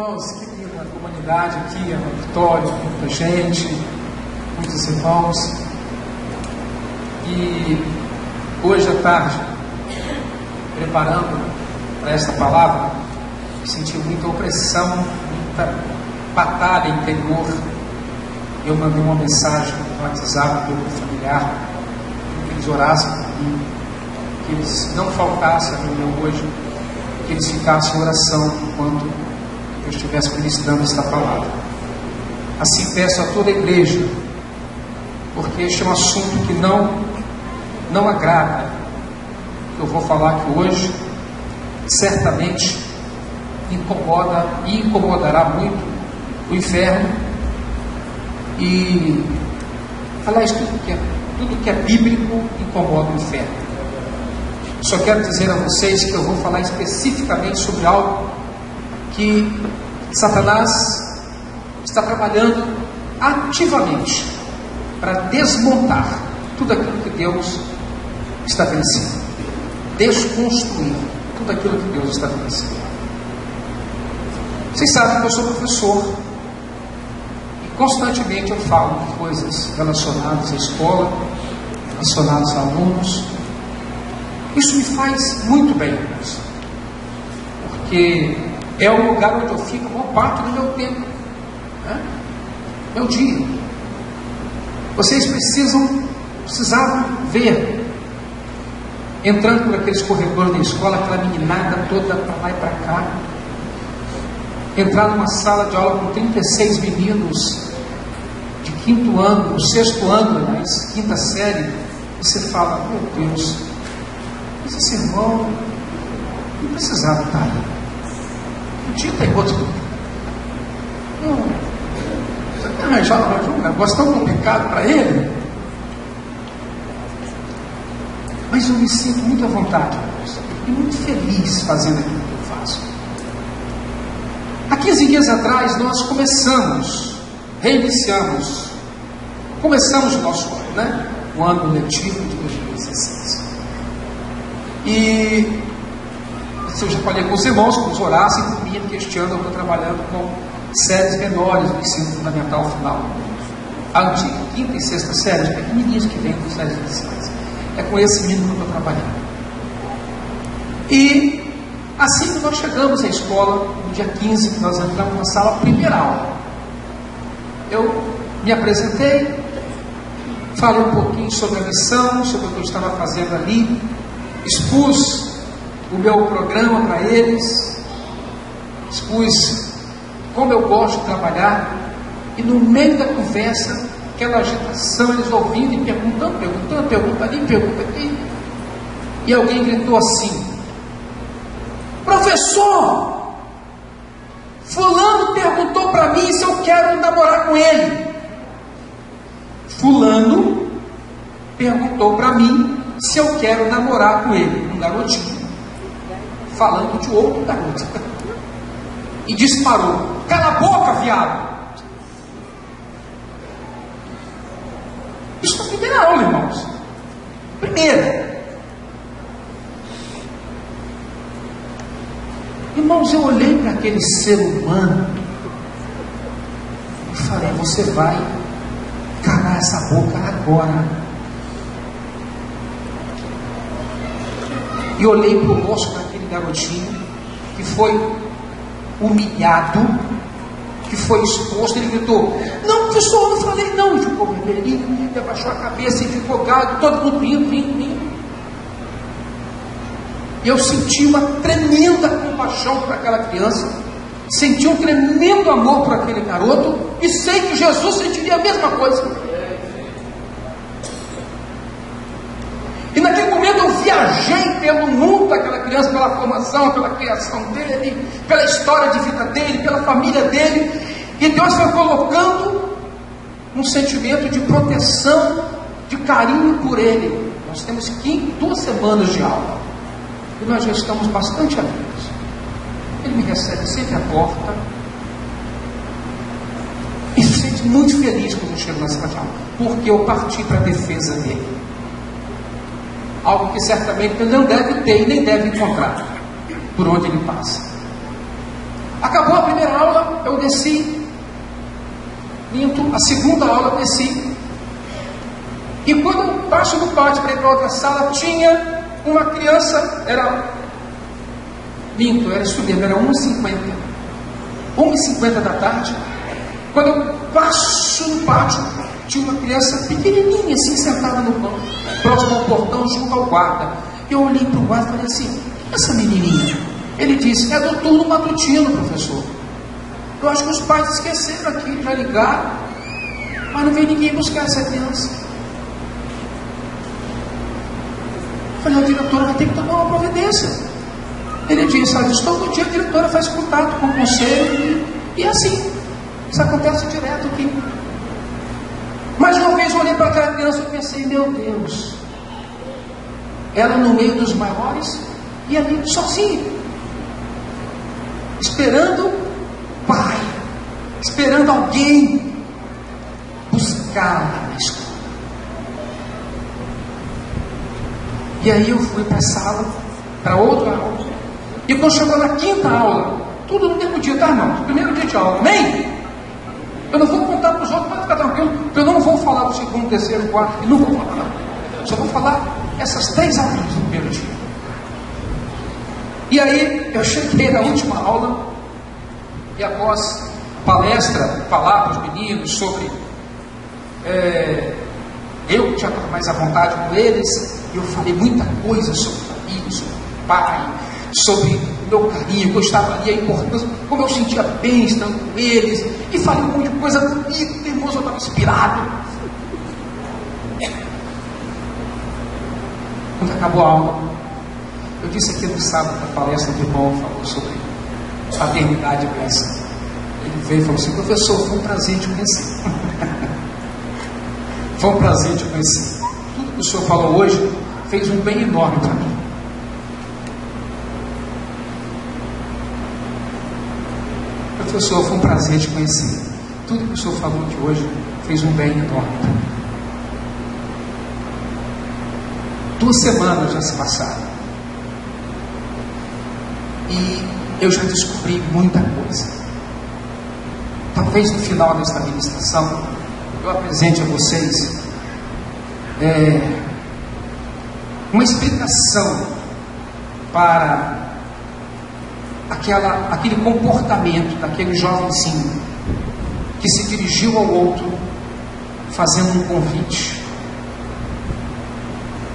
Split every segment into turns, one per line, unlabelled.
Irmãos, que linda comunidade aqui, no auditório, muita gente, muitos irmãos. E hoje à tarde, preparando para esta palavra, senti muita opressão, muita batalha interior. Eu mandei uma mensagem no WhatsApp do meu familiar, que eles orassem por mim, que eles não faltassem a reunião hoje, que eles ficassem em oração enquanto eu estivesse ministrando esta palavra. Assim peço a toda a igreja, porque este é um assunto que não agrada. Eu vou falar aqui hoje, certamente incomoda e incomodará muito o inferno. E, aliás, tudo que é bíblico incomoda o inferno. Só quero dizer a vocês que eu vou falar especificamente sobre algo que Satanás está trabalhando ativamente para desmontar tudo aquilo que Deus estabeleceu, desconstruir tudo aquilo que Deus estabeleceu. Vocês sabem que eu sou professor e constantemente eu falo de coisas relacionadas à escola, relacionadas a alunos. Isso me faz muito bem, porque é o lugar onde eu fico a maior parte do meu tempo, né? Meu dia. Vocês precisavam ver, entrando por aqueles corredores da escola, aquela meninada toda para lá e para cá, entrar numa sala de aula com 36 meninos de quinto ano, do sexto ano, mas quinta série, e você fala, meu Deus, esse irmão não precisava estar aí. Podia ter outro. Você arranjava um negócio tão complicado para ele. Mas eu me sinto muito à vontade, e muito feliz fazendo aquilo que eu faço. Há 15 dias atrás nós reiniciamos o nosso ano, né? O ano letivo de 2016. E eu já falei com os irmãos que nos orassem por mim, porque este ano eu estou trabalhando com séries menores do ensino fundamental final. A antiga, quinta e sexta séries, pequenininhas que vêm dos séries iniciais. É com esse menino que eu estou trabalhando. E assim que nós chegamos à escola, no dia 15, que nós entramos na sala, primeira aula, eu me apresentei, falei um pouquinho sobre a missão, sobre o que eu estava fazendo ali, expus o meu programa para eles, expus como eu gosto de trabalhar, e no meio da conversa, aquela agitação, eles ouvindo e perguntando, pergunta ali, pergunta aqui, e alguém gritou assim: professor, fulano perguntou para mim se eu quero namorar com ele. Fulano perguntou para mim se eu quero namorar com ele, um garotinho, falando de outro garoto, e disparou: cala a boca, viado. Isso na primeira aula, irmãos. Primeira. Irmãos, eu olhei para aquele ser humano e falei: você vai calar essa boca agora. E olhei para o rosto daquele garotinho que foi humilhado, que foi exposto. Ele gritou: não, professor, eu não falei não. E ficou vermelhinho, abaixou a cabeça e ficou gago, todo mundo rindo. E eu senti uma tremenda compaixão por aquela criança, senti um tremendo amor por aquele garoto, e sei que Jesus sentiria a mesma coisa. E naquele momento eu viajei pelo mundo daquela criança, pela formação, pela criação dele, pela história de vida dele, pela família dele, e Deus foi colocando um sentimento de proteção, de carinho por ele. Nós temos 2 semanas de aula, e nós já estamos bastante amigos. Ele me recebe sempre à porta, e se sente muito feliz quando eu chego na sala de aula, porque eu parti para a defesa dele. Algo que certamente ele não deve ter e nem deve encontrar por onde ele passa. Acabou a primeira aula, eu desci, a segunda aula eu desci, e quando eu passo no pátio para ir para outra sala, tinha uma criança, era isso mesmo, era 1h50, 1h50 da tarde. Quando eu passo no pátio, tinha uma criança pequenininha assim, sentada no banco, próximo ao portão, junto ao guarda. Eu olhei para o guarda e falei assim: quem é essa menininha? Ele disse: é do turno matutino, professor. Eu acho que os pais esqueceram aqui, já ligaram, mas não veio ninguém buscar essa criança. Eu falei: a diretora vai ter que tomar uma providência. Ele disse: todo dia a diretora faz contato com o conselho, e assim, isso acontece direto aqui. Mais uma vez eu olhei para aquela criança e pensei: meu Deus, ela no meio dos maiores e ali sozinha, esperando pai, esperando alguém buscá-la na escola. E aí eu fui para a sala, para outra aula, e quando chegou na quinta aula, tudo no mesmo dia, tá, irmão? Primeiro dia de aula, amém? Eu não vou contar para os outros, pode ficar tranquilo, porque eu não vou falar do segundo, terceiro, quarto, não vou falar, só vou falar essas 3 aulas do primeiro dia. E aí eu cheguei na última aula, e após palestra, falar para os meninos sobre, eu já estava mais à vontade com eles, eu falei muita coisa sobre família, sobre pai, sobre o meu carinho, que eu estava ali, a importância, como eu sentia bem estando com eles, e falei um monte de coisa bonita, irmãos, eu estava inspirado. Quando acabou a aula, eu disse aqui no sábado, na palestra do irmão, falou sobre paternidade e bênção. Ele veio e falou assim: professor, foi um prazer te conhecer. Foi um prazer te conhecer. Tudo que o senhor falou hoje fez um bem enorme para mim. Professor, foi um prazer te conhecer. Tudo que o senhor falou aqui hoje fez um bem enorme para mim. 2 semanas já se passaram e eu já descobri muita coisa. Talvez no final desta ministração eu apresente a vocês uma explicação para aquele comportamento daquele jovenzinho que se dirigiu ao outro fazendo um convite.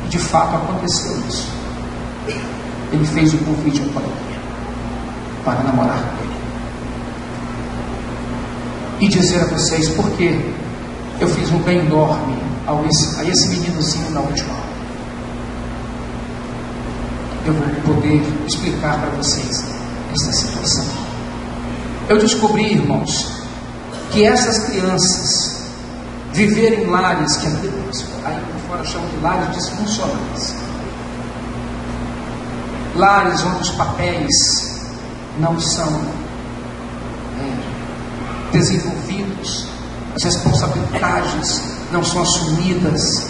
E de fato aconteceu isso. Ele fez o convite ao pai para namorar com ele. E dizer a vocês por que eu fiz um bem enorme a esse meninozinho na última aula. Eu vou poder explicar para vocês esta situação. Eu descobri, irmãos, que essas crianças viverem em lares que aí por fora chamam de lares disfuncionais, lares onde os papéis não são desenvolvidos, as responsabilidades não são assumidas,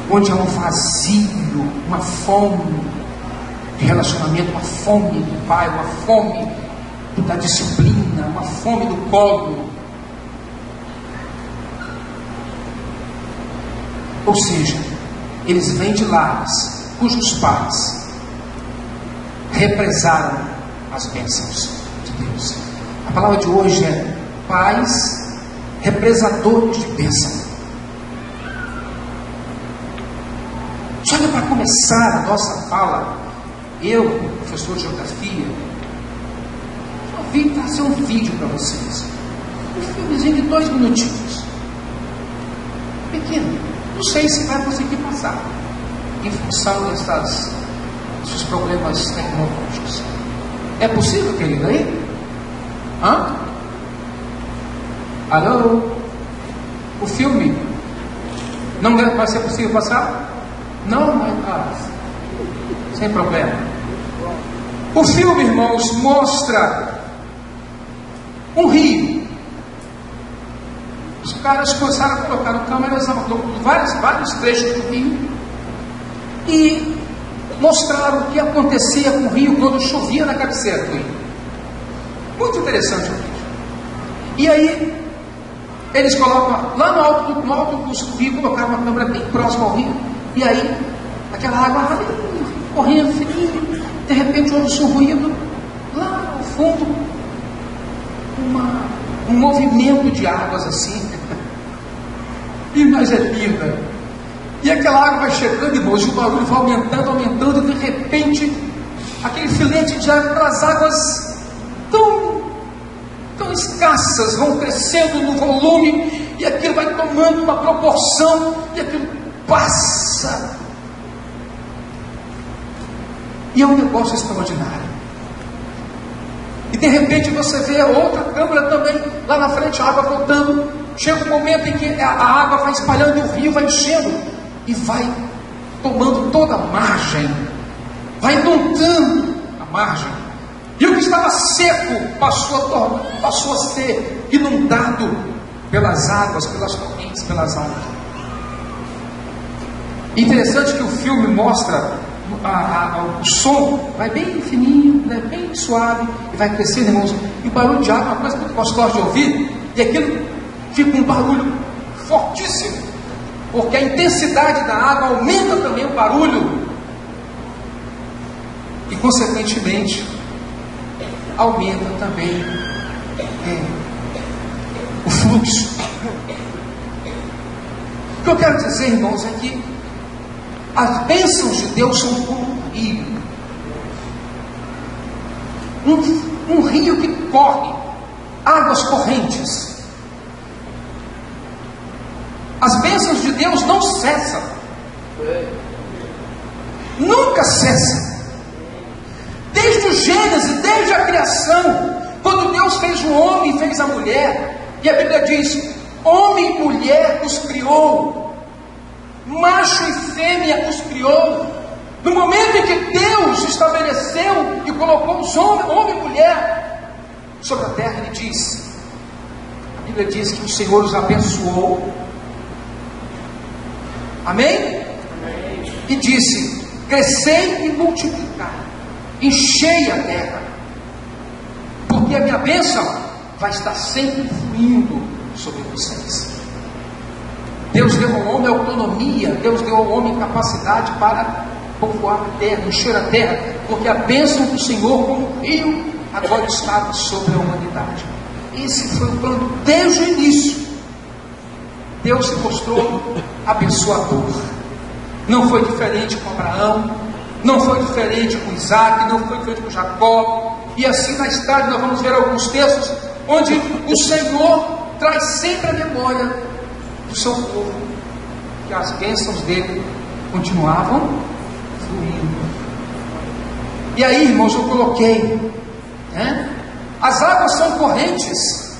onde há um vazio, uma fome de relacionamento, uma fome do pai, uma fome da disciplina, uma fome do colo. Ou seja, eles vêm de lares cujos pais represaram as bênçãos de Deus. A palavra de hoje é pais represadores de bênção. Só que para começar a nossa fala, eu, professor de geografia, só vim trazer um vídeo para vocês. Um filmezinho de 2 minutinhos. Pequeno. Não sei se vai conseguir passar, em função desses problemas tecnológicos. É possível, querido, aí? Hã? Alô? O filme não vai ser possível passar? Não, mas sem problema. O filme, irmãos, mostra um rio. Os caras começaram a colocar no câmeras vários trechos do rio e mostraram o que acontecia com o rio quando chovia na cabeceira do rio. Muito interessante o vídeo. E aí, eles colocam lá no alto do rio, colocaram uma câmera bem próxima ao rio, e aí, aquela água correndo, fininho, de repente ouve-se um ruído, lá no fundo, um movimento de águas assim, e mais é linda, e aquela água vai chegando, irmãos, e o barulho vai aumentando, e de repente, aquele filete de água, aquelas águas tão escassas, vão crescendo no volume, e aquilo vai tomando uma proporção, e aquilo passa, e é um negócio extraordinário. E de repente você vê outra câmera também, lá na frente a água voltando, chega um momento em que a água vai espalhando e o rio vai enchendo, e vai tomando toda a margem, vai inundando a margem, e o que estava seco passou a ser inundado pelas águas, pelas correntes, pelas águas. Interessante que o filme mostra o som, vai bem fininho, né, bem suave, e vai crescendo, irmãos, e o barulho de água é uma coisa muito gostosa de ouvir, e aquilo fica um barulho fortíssimo, porque a intensidade da água aumenta também o barulho, e consequentemente aumenta também o fluxo. O que eu quero dizer, irmãos, é que as bênçãos de Deus são como um rio, um rio que corre, águas correntes. As bênçãos de Deus não cessam, nunca cessam. Desde o Gênesis, desde a criação, quando Deus fez o homem e fez a mulher, e a Bíblia diz: homem e mulher os criou, macho e fêmea os criou. No momento em que Deus estabeleceu e colocou os homem e mulher sobre a terra, Ele diz, a Bíblia diz que o Senhor os abençoou, amém? E disse: crescei e multiplicai, enchei a terra, porque a minha bênção vai estar sempre fluindo sobre vocês. Deus deu ao homem autonomia, Deus deu ao homem capacidade para povoar a terra, encher a terra, porque a bênção do Senhor, como um rio, agora estava sobre a humanidade. Esse foi o plano desde o início. Deus se mostrou abençoador. Não foi diferente com Abraão, não foi diferente com Isaac, não foi diferente com Jacó, e assim na história nós vamos ver alguns textos onde o Senhor traz sempre a memória do seu povo, que as bênçãos dele continuavam fluindo. E aí, irmãos, eu coloquei, né? As águas são correntes,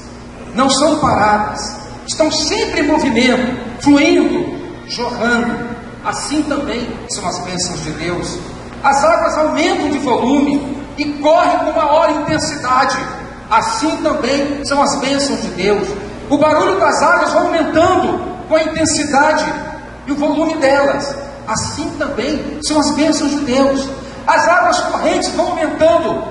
não são paradas, estão sempre em movimento, fluindo, jorrando. Assim também são as bênçãos de Deus. As águas aumentam de volume e correm com maior intensidade. Assim também são as bênçãos de Deus. O barulho das águas vai aumentando com a intensidade e o volume delas. Assim também são as bênçãos de Deus. As águas correntes vão aumentando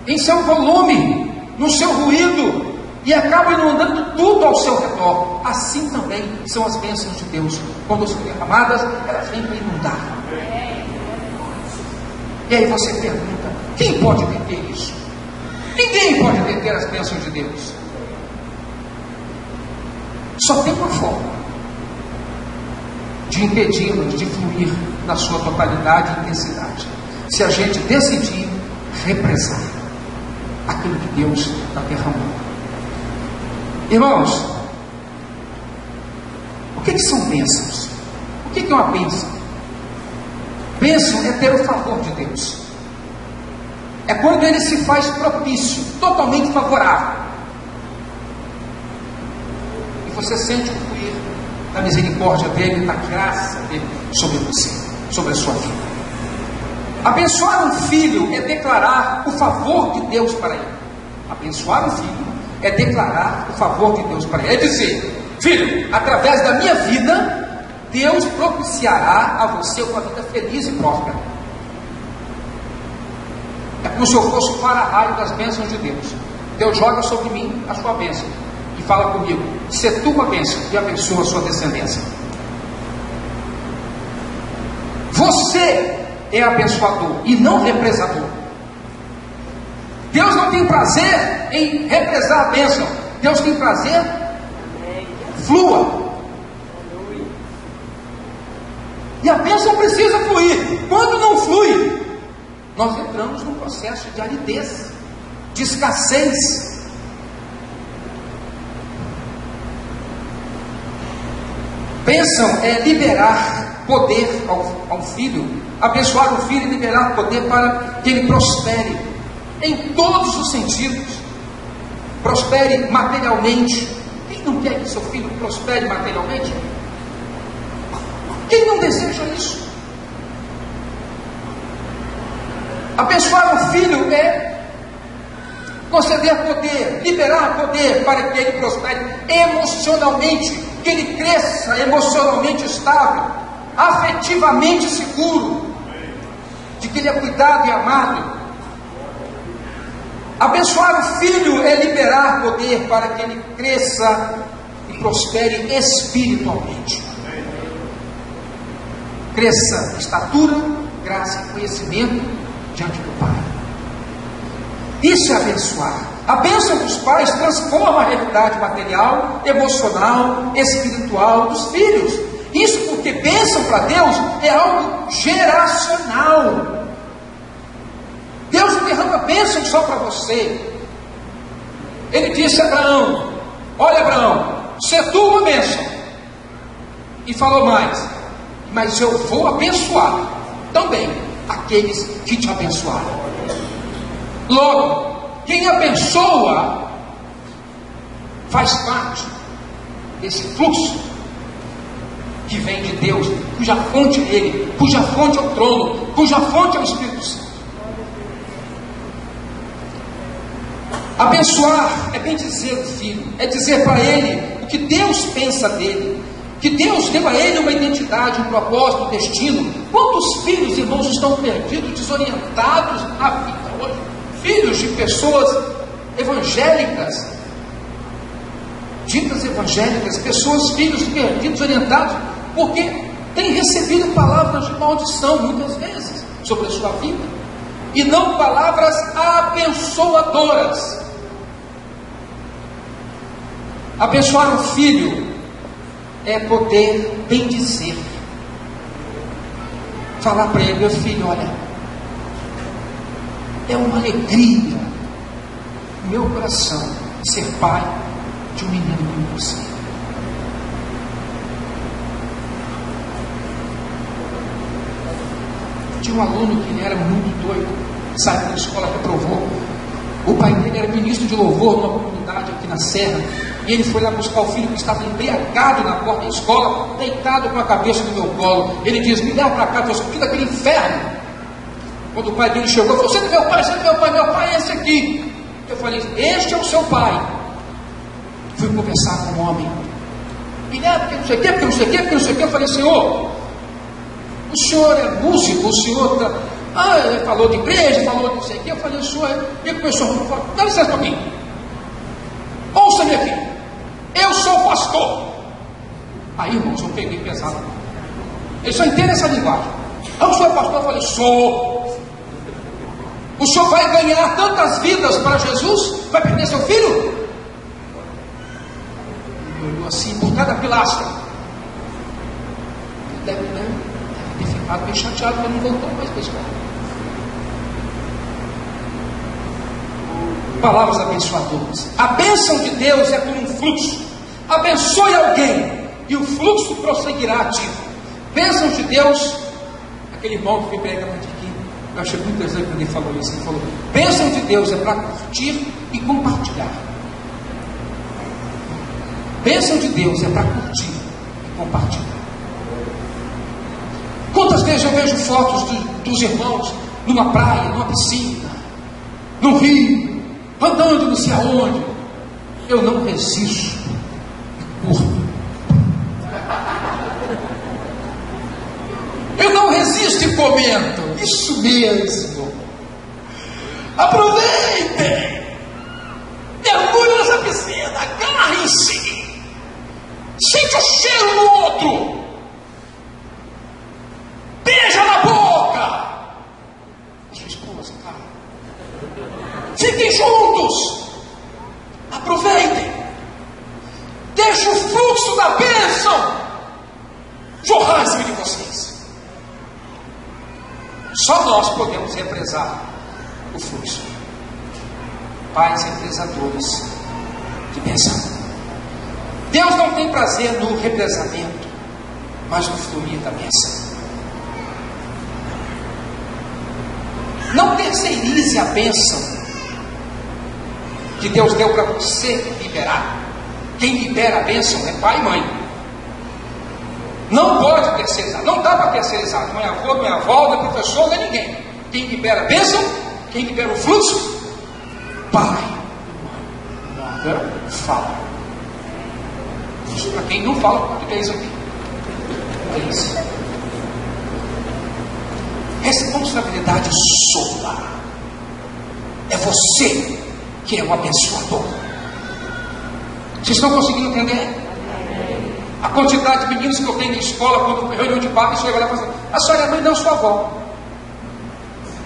em seu volume, no seu ruído, e acabam inundando tudo ao seu redor. Assim também são as bênçãos de Deus. Quando são derramadas, elas vêm para inundar. E aí você pergunta: quem pode deter isso? Ninguém pode deter as bênçãos de Deus. Só tem uma forma de impedi-las de fluir na sua totalidade e intensidade: se a gente decidir represar aquilo que Deus está derramando. Irmãos, o que são bênçãos? O que é uma bênção? Bênção é ter o favor de Deus. É quando Ele se faz propício, totalmente favorável, e você sente o fluir da misericórdia dEle, da graça dEle sobre você, sobre a sua vida. Abençoar um filho é declarar o favor de Deus para ele. Abençoar um filho é declarar o favor de Deus para ele. É dizer: filho, através da minha vida, Deus propiciará a você uma vida feliz e próspera. É como se eu fosse o para-raio das bênçãos de Deus. Deus joga sobre mim a sua bênção e fala comigo: se tu uma bênção e abençoa a sua descendência. Você é abençoador e não represador. Deus não tem prazer em represar a bênção. Deus tem prazer, flua. E a bênção precisa fluir. Quando não flui, nós entramos num processo de aridez, de escassez. Bênção é liberar poder ao filho, abençoar o filho e liberar poder para que ele prospere em todos os sentidos. Prospere materialmente. Quem não quer que seu filho prospere materialmente? Quem não deseja isso? Abençoar o filho é conceder poder, liberar poder para que ele prospere emocionalmente, que ele cresça emocionalmente estável, afetivamente seguro, de que ele é cuidado e amado. Abençoar o filho é liberar poder para que ele cresça e prospere espiritualmente. Cresça em estatura, graça e conhecimento diante do Pai. Isso é abençoar. A bênção dos pais transforma a realidade material, emocional, espiritual dos filhos. Isso porque bênção para Deus é algo geracional. Deus não derrama bênção só para você. Ele disse a Abraão: olha, Abraão, se tu uma bênção. E falou mais: mas eu vou abençoar também aqueles que te abençoaram. Logo, quem abençoa faz parte desse fluxo que vem de Deus, cuja fonte é Ele, cuja fonte é o trono, cuja fonte é o Espírito Santo. Abençoar é bem dizer o filho, é dizer para ele o que Deus pensa dele, que Deus deu a ele uma identidade, um propósito, um destino. Quantos filhos, irmãos, estão perdidos, desorientados na vida hoje? Filhos de pessoas evangélicas, ditas evangélicas, pessoas, filhos perdidos, orientados, porque têm recebido palavras de maldição muitas vezes sobre a sua vida, e não palavras abençoadoras. Abençoar o filho é poder bendizer, falar para ele: meu filho, olha, é uma alegria no meu coração ser pai de um menino como você. Tinha um aluno que ele era muito doido, saiu da escola, reprovou. O pai dele era ministro de louvor numa comunidade aqui na Serra, e ele foi lá buscar o filho que estava embriagado na porta da escola, deitado com a cabeça no meu colo. Ele diz: me dá para cá, eu sou filho daquele inferno. Quando o pai dele chegou, falou: você não é meu pai, você não é meu pai, meu pai é esse aqui. Eu falei: este é o seu pai. Fui conversar com o homem. Ele é porque não sei o que, porque não sei o que, porque não sei o que. Eu falei: senhor, o senhor é músico, o senhor está... ele falou de igreja, falou de não sei o que. Eu falei: o senhor é... E começou a falar: dá licença para mim. Ouça-me aqui, eu sou pastor. Aí, irmãos, eu peguei pesado. Ele só entende essa linguagem. O senhor é pastor? Eu falei: sou. O senhor vai ganhar tantas vidas para Jesus? Vai perder seu filho? Ele olhou assim por cada pilastra. Deve ter ficado bem chateado, porque não voltou mais para a escola. Palavras abençoadoras. A bênção de Deus é como um fluxo. Abençoe alguém e o fluxo prosseguirá ativo. Bênção de Deus, aquele irmão que me prega aqui, eu achei muito interessante quando ele falou isso. Ele falou: bênção de Deus é para curtir e compartilhar. Bênção de Deus é para curtir e compartilhar. Quantas vezes eu vejo fotos dos irmãos numa praia, numa piscina, no rio, andando não sei aonde, eu não resisto e curto. Eu não resisto e comento. Isso mesmo. Aproveitem. frutos. Aproveitem. Deixe o fluxo da bênção jorrar em cima de vocês. Só nós podemos represar o fluxo. Pais represadores de bênção. Deus não tem prazer no represamento, mas no fluir da bênção. Não terceirize a bênção que Deus deu para você liberar. Quem libera a bênção é pai e mãe. Não pode terceirizar, não dá para terceirizar. Não é avô, não é avó, não é professor, não é ninguém. Quem libera a bênção, quem libera o fluxo, pai e mãe. Agora fala. Isso para quem não fala português aqui. É isso. Responsabilidade sua. É você que é o abençoador. Vocês estão conseguindo entender? A quantidade de meninos que eu tenho na escola, quando reunião de pais, chega lá e fala assim: a senhora é mãe, não, sua avó.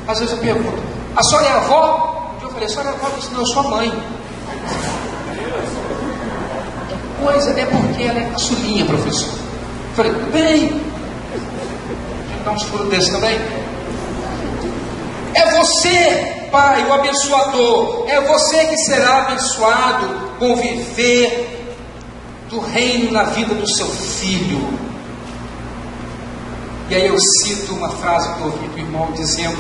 Às vezes eu pergunto: a senhora é avó? Um dia eu falei: a senhora é avó? Eu disse: não, eu sou a mãe. Coisa, é porque ela é caçulinha, professor. Eu falei: tudo bem. Dá uns furos desses também. É você, pai, o abençoador. É você que será abençoado com viver do reino na vida do seu filho. E aí eu cito uma frase que eu ouvi do irmão dizendo,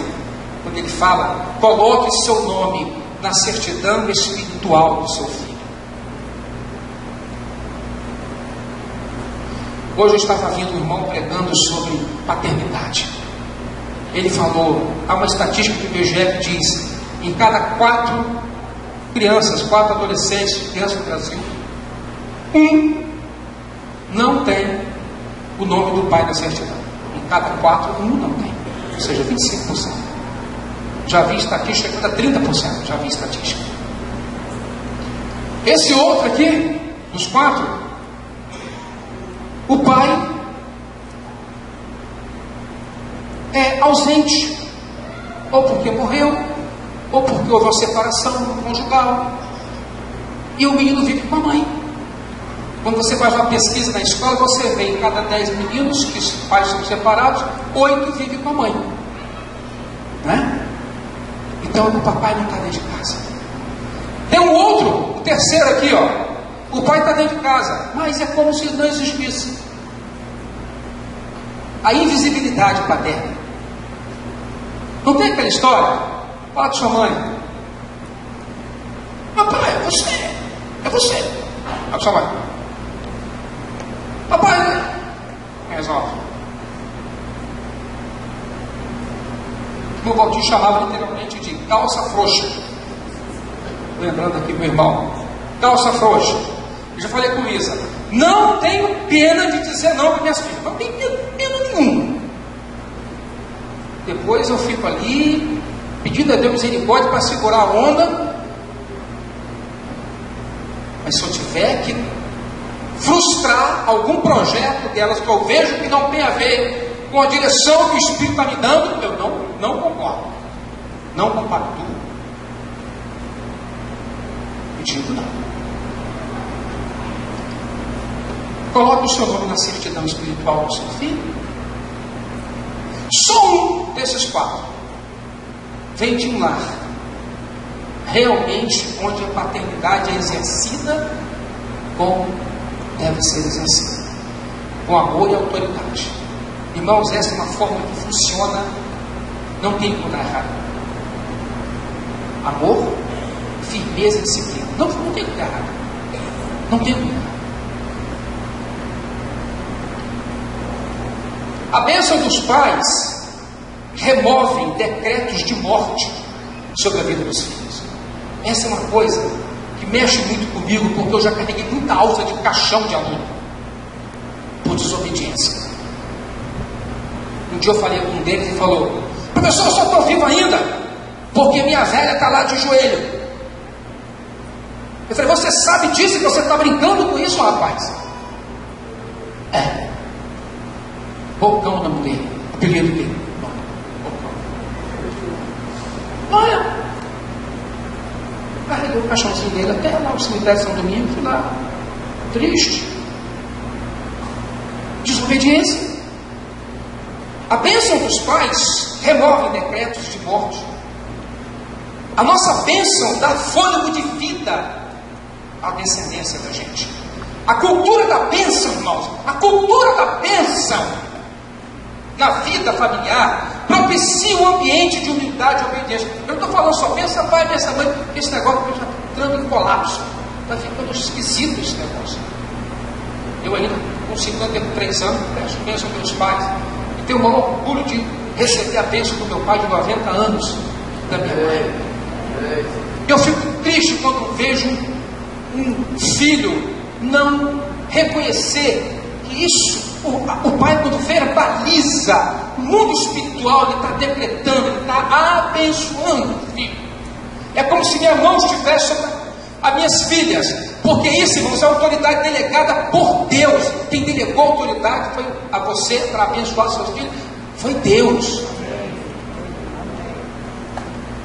quando ele fala: coloque seu nome na certidão espiritual do seu filho. Hoje eu estava vindo um irmão pregando sobre paternidade. Ele falou, há uma estatística do IBGE que diz: em cada 4 crianças, 4 adolescentes, crianças no Brasil, um não tem o nome do pai na certidão. Em cada 4, um não tem. Ou seja, 25%. Já vi estatística que chega a 30%. Já vi estatística. Esse outro aqui, dos 4, o pai é ausente, ou porque morreu, ou porque houve uma separação conjugal, e o menino vive com a mãe. Quando você faz uma pesquisa na escola, você vê em cada 10 meninos que os pais são separados, 8 vivem com a mãe, né? Então o papai não está dentro de casa. Tem um outro, o terceiro aqui, ó. O pai está dentro de casa, mas é como se não existisse. A invisibilidade paterna. Não tem aquela história? Fala com sua mãe: papai, é você. É você. Fala com sua mãe: papai, resolve. O meu Valdir chamava literalmente de calça frouxa. Lembrando aqui do meu irmão: calça frouxa. Eu já falei com Luísa: não tenho pena de dizer não para minhas filhas. Não tenho pena nenhuma. Depois eu fico ali, pedindo a Deus misericórdia para segurar a onda. Mas se eu tiver que frustrar algum projeto delas que eu vejo que não tem a ver com a direção que o Espírito está me dando, eu não concordo. Não compactuo. Pedindo não. Coloque o seu nome na certidão espiritual do seu filho. Só um desses 4 vem de um lar realmente onde a paternidade é exercida como deve ser exercida, com amor e autoridade. Irmãos, essa é uma forma que funciona, não tem como dar errado. Amor, firmeza e disciplina. Não tem como dar errado. Não tem como dar errado. A bênção dos pais removem decretos de morte sobre a vida dos filhos. Essa é uma coisa que mexe muito comigo, porque eu já carreguei muita alça de caixão de aluno por desobediência. Um dia eu falei com um deles e falou: professor, eu só estou vivo ainda porque minha velha está lá de joelho. Eu falei: você sabe disso, que você está brincando com isso, rapaz? É. Bocão o nome dele, apelido dele. Bocão. Olha, carreguei o caixãozinho dele até lá o cemitério de São Domingos, fui lá, triste. Desobediência. A bênção dos pais remove decretos de morte. A nossa bênção dá fôlego de vida à descendência da gente. A cultura da bênção, irmãos, a cultura da bênção na vida familiar propicia um ambiente de humildade e obediência. Eu não estou falando só pensa pai, pensa mãe, porque esse negócio já está entrando em colapso. Está ficando esquisito esse negócio. Eu ainda, com 53 anos, peço bênção dos meus pais e tenho o maior orgulho de receber a bênção do meu pai de 90 anos, da minha mãe. Eu fico triste quando vejo um filho não reconhecer que isso, o pai quando verbaliza o mundo espiritual, ele está decretando, ele está abençoando o filho. É como se minha mão estivesse sobre as minhas filhas, porque isso, irmãos, é autoridade delegada por Deus. Quem delegou a autoridade foi a você para abençoar seus filhos, foi Deus.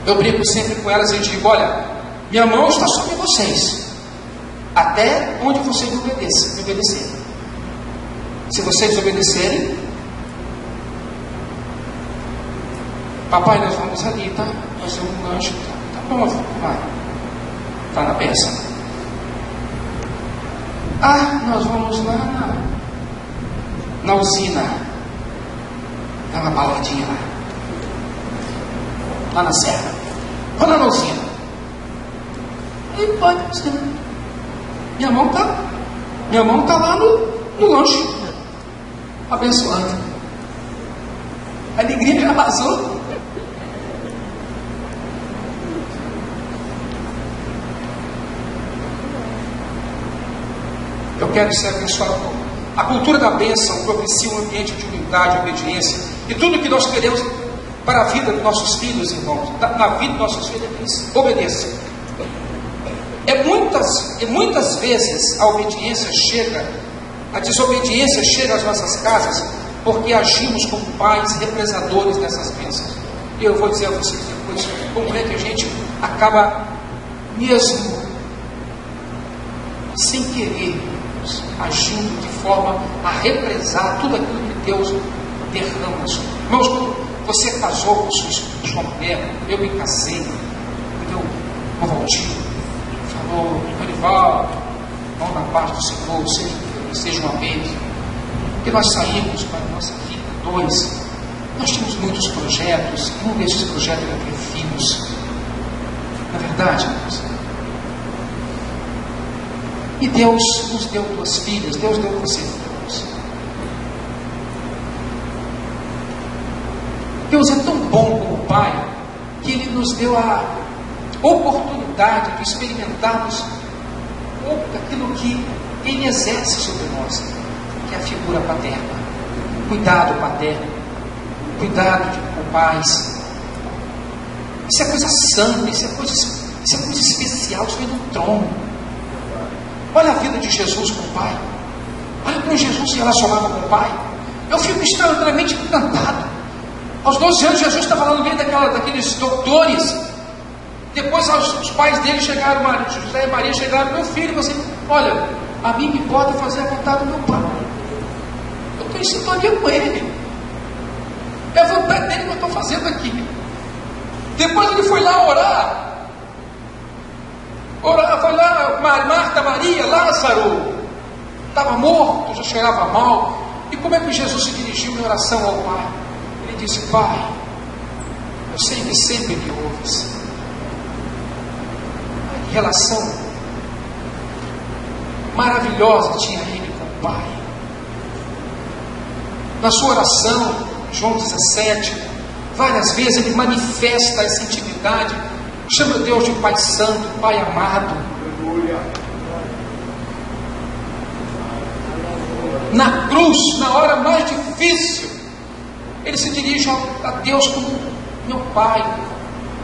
Eu brinco sempre com elas e digo: olha, minha mão está sobre vocês, até onde vocês me obedecerem. Se vocês desobedecerem, papai, nós vamos ali, tá? Fazer um lanche, tá bom, vai. Está na bênção. Nós vamos lá na usina, dar uma baladinha lá na serra. Vamos lá na usina. E pode, minha mão está lá no lanche, abençoando. A alegria já vazou. Eu quero ser abençoado. A cultura da bênção propicia um ambiente de humildade, obediência, e tudo que nós queremos para a vida dos nossos filhos, irmãos, na vida dos nossos filhos, eles obedeçam. Muitas vezes a desobediência chega às nossas casas porque agimos como pais represadores dessas bênçãos. E eu vou dizer a vocês depois como é que a gente acaba mesmo sem querer agindo de forma a represar tudo aquilo que Deus derrama. Irmãos, quando você casou com sua mulher, eu me casei, entendeu? Com o Valdir, falou: Dorival, vamos na paz do Senhor, seja uma bênção. Porque nós saímos para a nossa vida, nós tínhamos muitos projetos, e um desses projetos era ter filhos. Na verdade, irmãos, e Deus nos deu 2 filhas, Deus deu você filhos. Deus é tão bom como Pai, que Ele nos deu a oportunidade de experimentarmos um pouco daquilo que Ele exerce sobre nós, que é a figura paterna. Cuidado paterno, cuidado com pais. Isso é coisa santa, isso é coisa especial, isso vem do trono. Olha a vida de Jesus com o Pai. Olha como Jesus se relacionava com o Pai. Eu fico extraordinariamente encantado. Aos 12 anos, Jesus estava lá no meio daqueles doutores. Depois, os pais dele chegaram, José e Maria chegaram: meu filho, você, olha, a mim me pode fazer a vontade do meu Pai. Eu estou em sintonia com ele. É a vontade dele que eu estou fazendo aqui. Depois ele foi lá orar. Foi lá, Marta, Maria, Lázaro estava morto, já cheirava mal. E como é que Jesus se dirigiu em oração ao Pai? Ele disse: Pai, eu sei que sempre me ouves. Que relação maravilhosa tinha ele com o Pai. Na sua oração, João 17, várias vezes ele manifesta essa intimidade. Chama Deus de Pai Santo, Pai amado. Na cruz, na hora mais difícil, ele se dirige a Deus como meu Pai,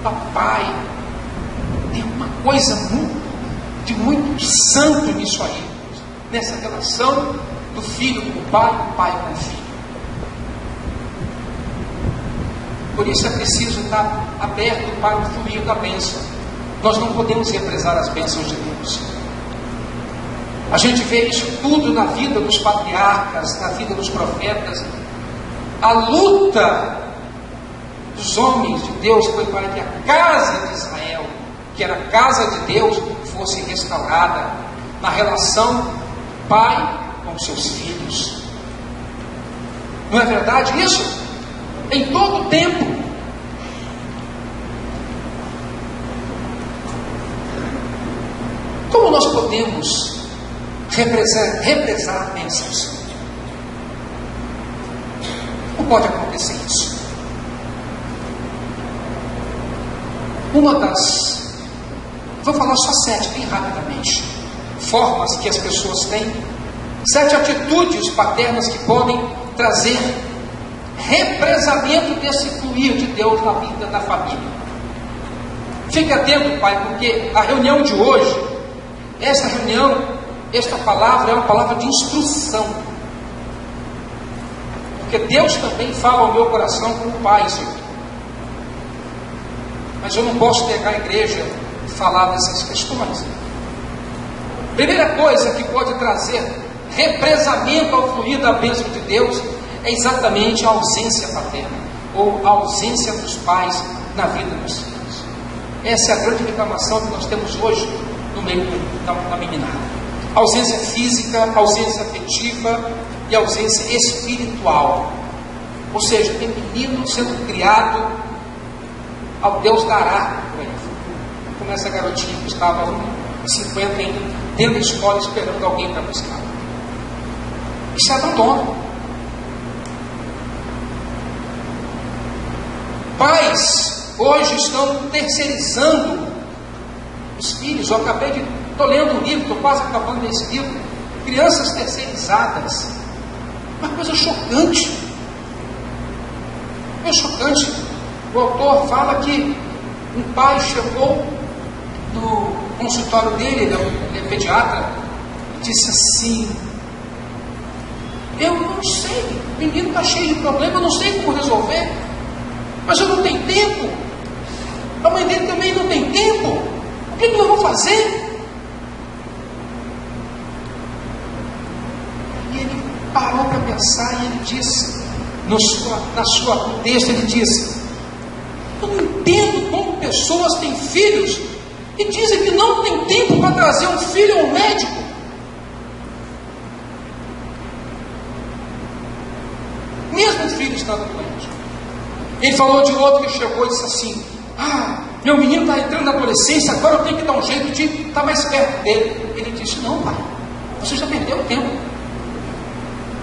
Papai. Tem uma coisa de muito santo nisso aí, nessa relação do filho com o pai, do pai com o filho. Por isso é preciso estar aberto para o fluir da bênção. Nós não podemos represar as bênçãos de Deus. A gente vê isso tudo na vida dos patriarcas, na vida dos profetas. A luta dos homens de Deus foi para que a casa de Israel, que era a casa de Deus, fosse restaurada na relação pai com seus filhos. Não é verdade isso? Em todo o tempo. Como nós podemos represar bênçãos? Não pode acontecer isso. Vou falar só 7, bem rapidamente, formas que as pessoas têm, 7 atitudes paternas que podem trazer represamento desse fluir de Deus na vida da família. Fique atento, pai, porque a reunião de hoje, esta palavra é uma palavra de instrução. Porque Deus também fala ao meu coração como pai, Senhor. Mas eu não posso pegar a igreja e falar dessas questões. Primeira coisa que pode trazer represamento ao fluir da bênção de Deus é exatamente a ausência paterna, ou a ausência dos pais na vida dos filhos. Essa é a grande reclamação que nós temos hoje no meio da meninada. Ausência física, ausência afetiva e ausência espiritual. Ou seja, tem menino sendo criado ao Deus dará. Como essa garotinha que estava 50 ainda dentro da escola esperando alguém para buscar. Isso é abandono. Pais hoje estão terceirizando os filhos. Eu estou lendo um livro, estou quase acabando esse livro. Crianças terceirizadas. Uma coisa chocante. É chocante. O autor fala que um pai chegou no consultório dele, ele é pediatra, e disse assim: eu não sei, o menino está cheio de problema, eu não sei como resolver, mas eu não tenho tempo, a mãe dele também não tem tempo, o que eu vou fazer? E ele parou para pensar e ele disse, na sua texto, ele disse: eu não entendo como pessoas têm filhos e dizem que não tem tempo para trazer um filho ao médico. Mesmo o filho estando doente. Ele falou de outro que chegou e disse assim: meu menino está entrando na adolescência, agora eu tenho que dar um jeito de estar mais perto dele. Ele disse: não, pai, você já perdeu o tempo.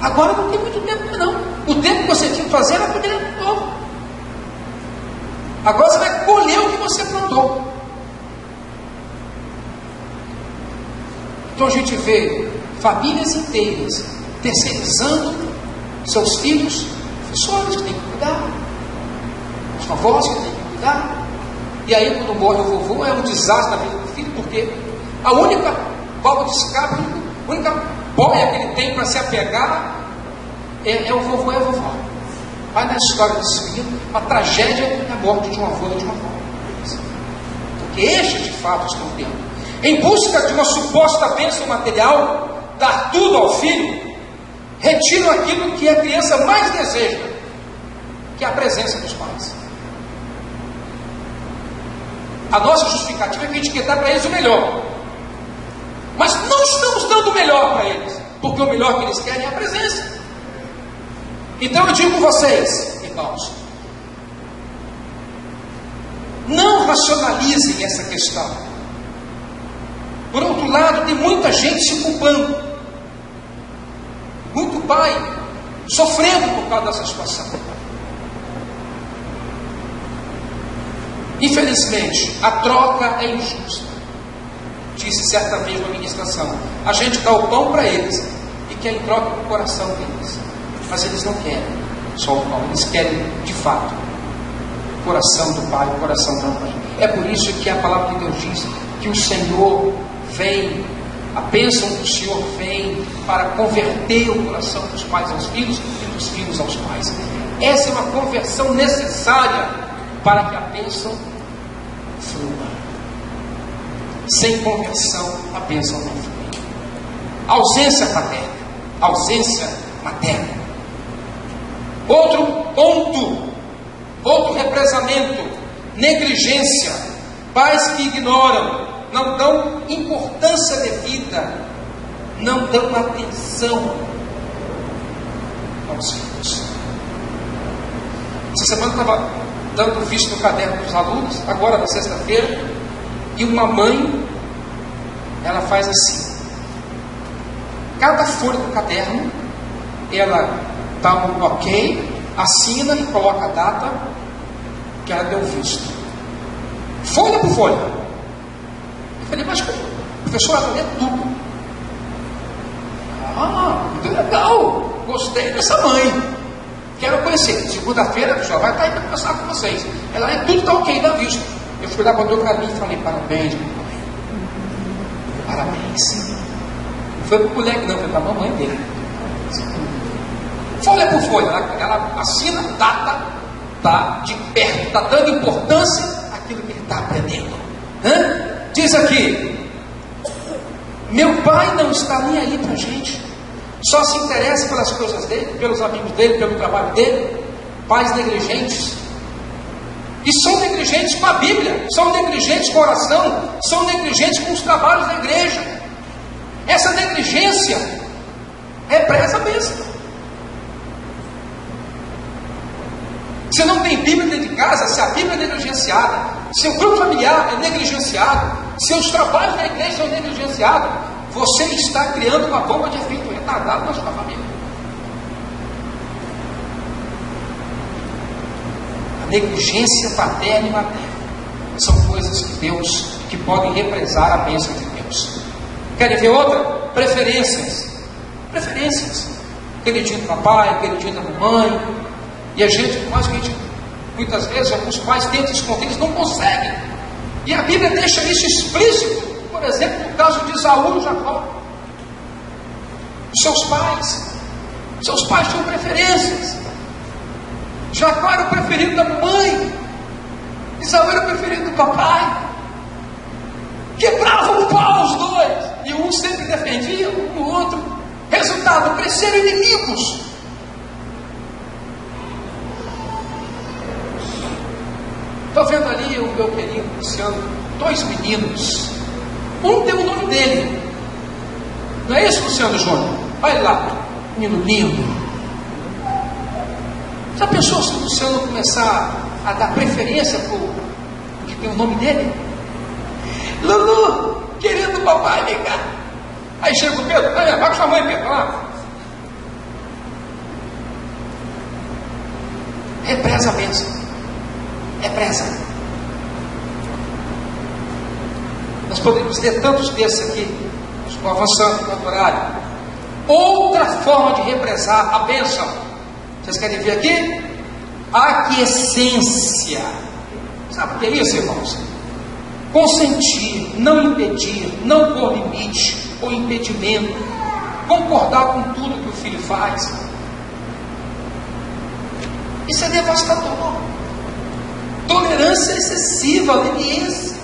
Agora não tem muito tempo não. O tempo que você tinha que fazer era cuidar de novo. Agora você vai colher o que você plantou. Então a gente vê famílias inteiras terceirizando seus filhos, professores que têm que cuidar, os avós que têm que cuidar. E aí quando morre o vovô é um desastre na vida do filho, porque a única válvula de escape, a única boia que ele tem para se apegar é o vovô e a vovó. Vai na história desse menino, a tragédia é a morte de um avô e de uma avó. Porque estes de fato estão tendo, em busca de uma suposta bênção material, dar tudo ao filho, retiram aquilo que a criança mais deseja, que é a presença dos pais. A nossa justificativa é que a gente quer dar para eles o melhor, mas não estamos dando o melhor para eles, porque o melhor que eles querem é a presença. Então eu digo a vocês, irmãos, não racionalizem essa questão. Por outro lado, tem muita gente se culpando, muito pai sofrendo por causa dessa situação. Infelizmente, a troca é injusta. Disse certa vez na ministração: a gente dá o pão para eles e quer em troca o coração deles, mas eles não querem só o pão, eles querem de fato o coração do pai, o coração da mãe. É por isso que a palavra de Deus diz que o Senhor vem, a bênção do Senhor vem para converter o coração dos pais aos filhos e dos filhos aos pais. Essa é uma conversão necessária para que a bênção flua. sem conversão, a bênção não flui. Ausência paterna, ausência materna. Outro ponto, outro represamento: negligência. Pais que ignoram, não dão importância devida, não dão atenção aos filhos. Essa semana eu estava dando vista no caderno dos alunos, agora na sexta-feira, e uma mãe, ela faz assim: cada folha do caderno, ela dá um ok, assina e coloca a data que ela deu visto, folha por folha. Eu falei: mas professor, ela lê tudo. Muito legal, gostei dessa mãe, quero conhecer. Segunda-feira já vai estar aí para conversar com vocês. Ela lê tudo, está ok, dá visto. Eu fui lá, botou para mim e falei: parabéns, meu pai, parabéns. Não foi para o moleque não, foi para a mamãe dele. Folha por folha, ela assina, data, está de perto, está dando importância àquilo que ele está aprendendo. Diz aqui: meu pai não está nem aí para a gente, só se interessa pelas coisas dele, pelos amigos dele, pelo trabalho dele. Pais negligentes, e são negligentes com a Bíblia, são negligentes com a oração, são negligentes com os trabalhos da igreja. Essa negligência represa a bênção. Se não tem Bíblia dentro de casa, se a Bíblia é negligenciada, se o grupo familiar é negligenciado, se os trabalhos da igreja são negligenciados, você está criando uma bomba de efeito retardado na sua família. A negligência paterna e materna são coisas que podem represar a bênção de Deus. Querem ver outra? Preferências. Preferências. Queridinho do papai, queridinho da mamãe. E a gente, muitas vezes, alguns pais tentam esconder, eles não conseguem. E a Bíblia deixa isso explícito. Por exemplo, no caso de Esaú e Jacó. Seus pais tinham preferências. Jacó era o preferido da mãe, Esaú era o preferido do papai. Quebravam o pau os dois, e um sempre defendia o outro. Resultado: cresceram inimigos. Estou vendo ali o meu querido Luciano, 2 meninos. Um tem o nome dele. Não é isso, Luciano Júnior? Olha lá, menino lindo. Já pensou se o Luciano começar a dar preferência para o que tem o nome dele? Lulu, querido papai, vem cá. Aí chega o Pedro: vai com sua mãe, Pedro, lá. Represa a bênção. Represa. Nós podemos ter tantos desses aqui. Estou avançando no horário. Outra forma de represar a bênção, vocês querem ver aqui? Aquiescência. Sabe o que é isso, irmãos? Consentir, não impedir, não pôr limite ou impedimento, concordar com tudo que o filho faz. Isso é devastador. Tolerância excessiva, leniência.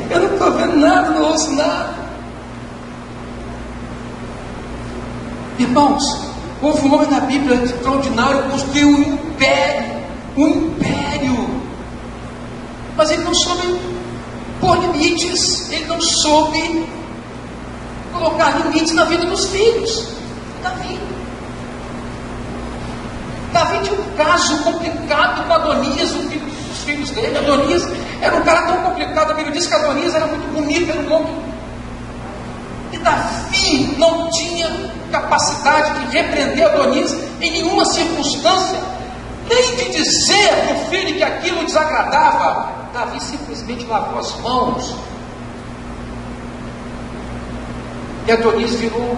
Eu não estou vendo nada, não ouço nada. Irmãos, houve um homem na Bíblia extraordinário, construiu um império, mas ele não soube pôr limites, ele não soube colocar limites na vida dos filhos. Davi tinha um caso complicado com Adonias, um dos filhos dele. Adonias era um cara tão complicado, a Bíblia diz que Adonias era muito bonito, era um homem. E Davi não tinha capacidade de repreender Adonias em nenhuma circunstância, nem de dizer para o filho que aquilo desagradava. Davi simplesmente lavou as mãos. E Adonias virou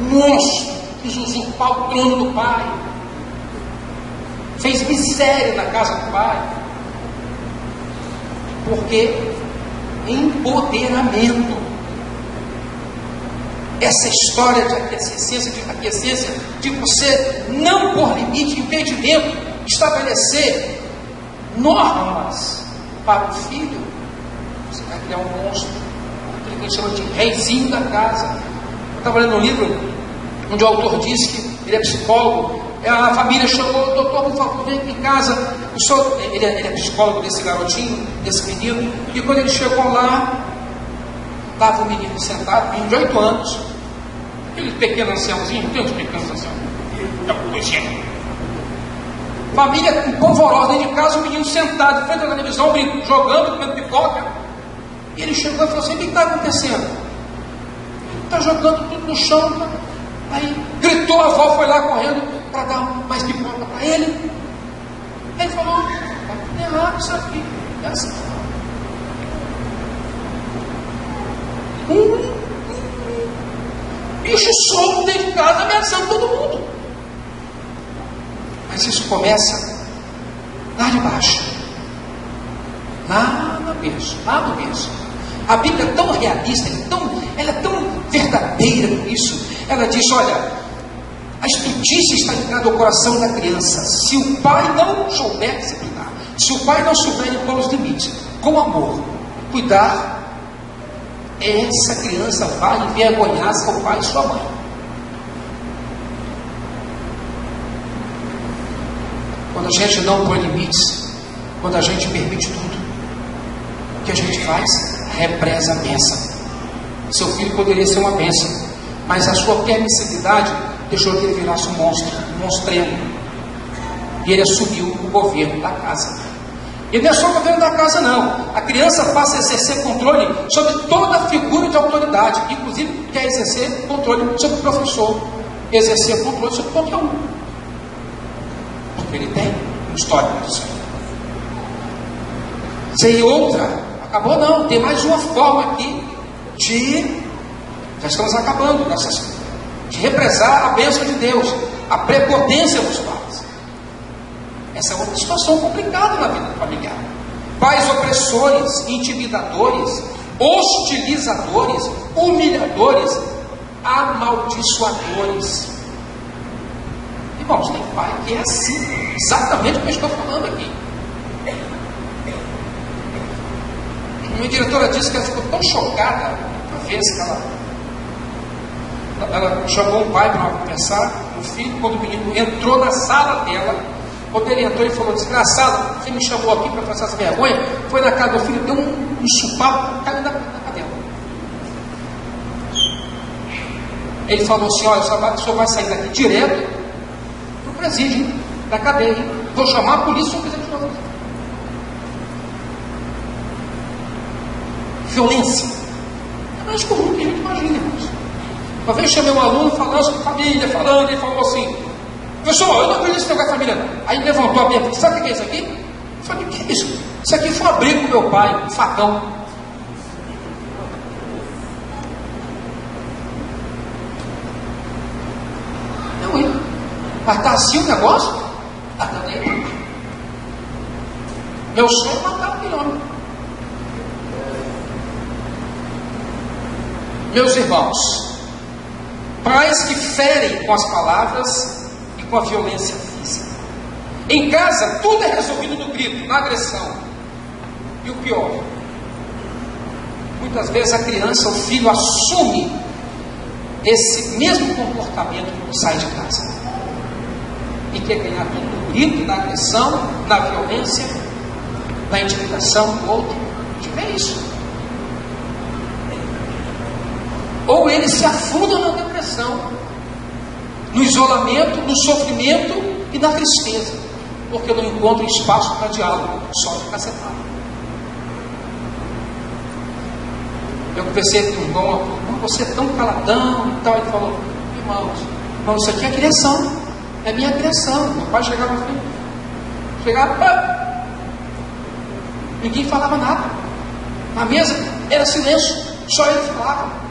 um monstro, quis usurpar o trono do pai, fez miséria na casa do pai. Porque empoderamento. Essa história de aquiescência, de você não pôr limite, impedimento, estabelecer normas para o filho, você vai criar um monstro, aquele que a gente chama de reizinho da casa. Eu estava lendo um livro onde o autor disse que ele é psicólogo. A família chamou: doutor, por favor, vem aqui em casa. O senhor, ele é psicólogo desse garotinho, desse menino. E quando ele chegou lá, estava o menino sentado, menino de 8 anos, aquele pequeno anciãozinho, tem uns pequenos anciãos, família com polvorosa dentro de casa, o menino sentado em frente à televisão, jogando, comendo pipoca. E ele chegou e falou assim: o que está acontecendo? Está jogando tudo no chão. Aí gritou, a avó foi lá correndo para dar mais pipoca para ele. Ele falou: está tudo errado isso aqui. É assim. Bicho solto dentro de casa ameaçando todo mundo. Mas isso começa lá de baixo, lá no berço, lá no berço. A Bíblia é tão realista, ela é tão verdadeira com isso. Ela diz: olha, a estultícia está ligada ao coração da criança. Se o pai não souber disciplinar, se o pai não souber impor os limites, com amor, cuidar, essa criança vai envergonhar seu pai e sua mãe. Quando a gente não põe limites, quando a gente permite tudo, o que a gente faz? Represa a bênção. Seu filho poderia ser uma bênção, mas a sua permissividade deixou que ele virasse um monstro, um monstrelo. E ele assumiu o governo da casa. E não é só o governo da casa, não. A criança passa a exercer controle sobre toda figura de autoridade, inclusive quer exercer controle sobre o professor, exercer controle sobre qualquer um, porque ele tem um histórico disso. Sem outra, acabou não, tem mais uma forma aqui já estamos acabando, de represar a bênção de Deus, a prepotência dos pais. Essa é outra situação complicada na vida familiar. Pais opressores, intimidadores, hostilizadores, humilhadores, amaldiçoadores. Irmãos, tem pai que é assim, exatamente o que eu estou falando aqui. Minha diretora disse que ela ficou tão chocada uma vez que ela chamou um pai para conversar. O filho, quando o menino entrou na sala dela, quando ele entrou, ele falou: desgraçado, você me chamou aqui para passar essa vergonha. Foi na casa do filho, deu um chupapo, caiu na cadeira. Ele falou assim: olha, o senhor vai sair daqui direto para o presídio, da cadeia. Vou chamar a polícia se eu quiser de novo. Violência é mais comum que a gente imagina, irmãos. Uma vez chamei um aluno falando sobre família, ele falou assim: professor, eu não acredito nesse negócio de família. Aí ele levantou a minha, sabe o que é isso aqui? Eu falei: o que é isso? Isso aqui foi um abrigo do meu pai, um facão. Não, hein? Mas tá assim o negócio? Ah, também. Meu sonho é matar um homem. Meus irmãos, pais que ferem com as palavras e com a violência física. Em casa, tudo é resolvido no grito, na agressão. E o pior, muitas vezes a criança, o filho, assume esse mesmo comportamento quando sai de casa. E quer ganhar tudo no grito, na agressão, na violência, na intimidação do outro. A gente vê isso. Ou ele se afunda na depressão, no isolamento, no sofrimento e na tristeza, porque não encontra espaço para diálogo, só de cacetado. Eu conversei com um irmão: você é tão caladão e tal. Ele falou: irmãos, isso aqui é criação, é minha criação. Meu pai chegava no filho, ninguém falava nada, na mesa era silêncio, só ele falava.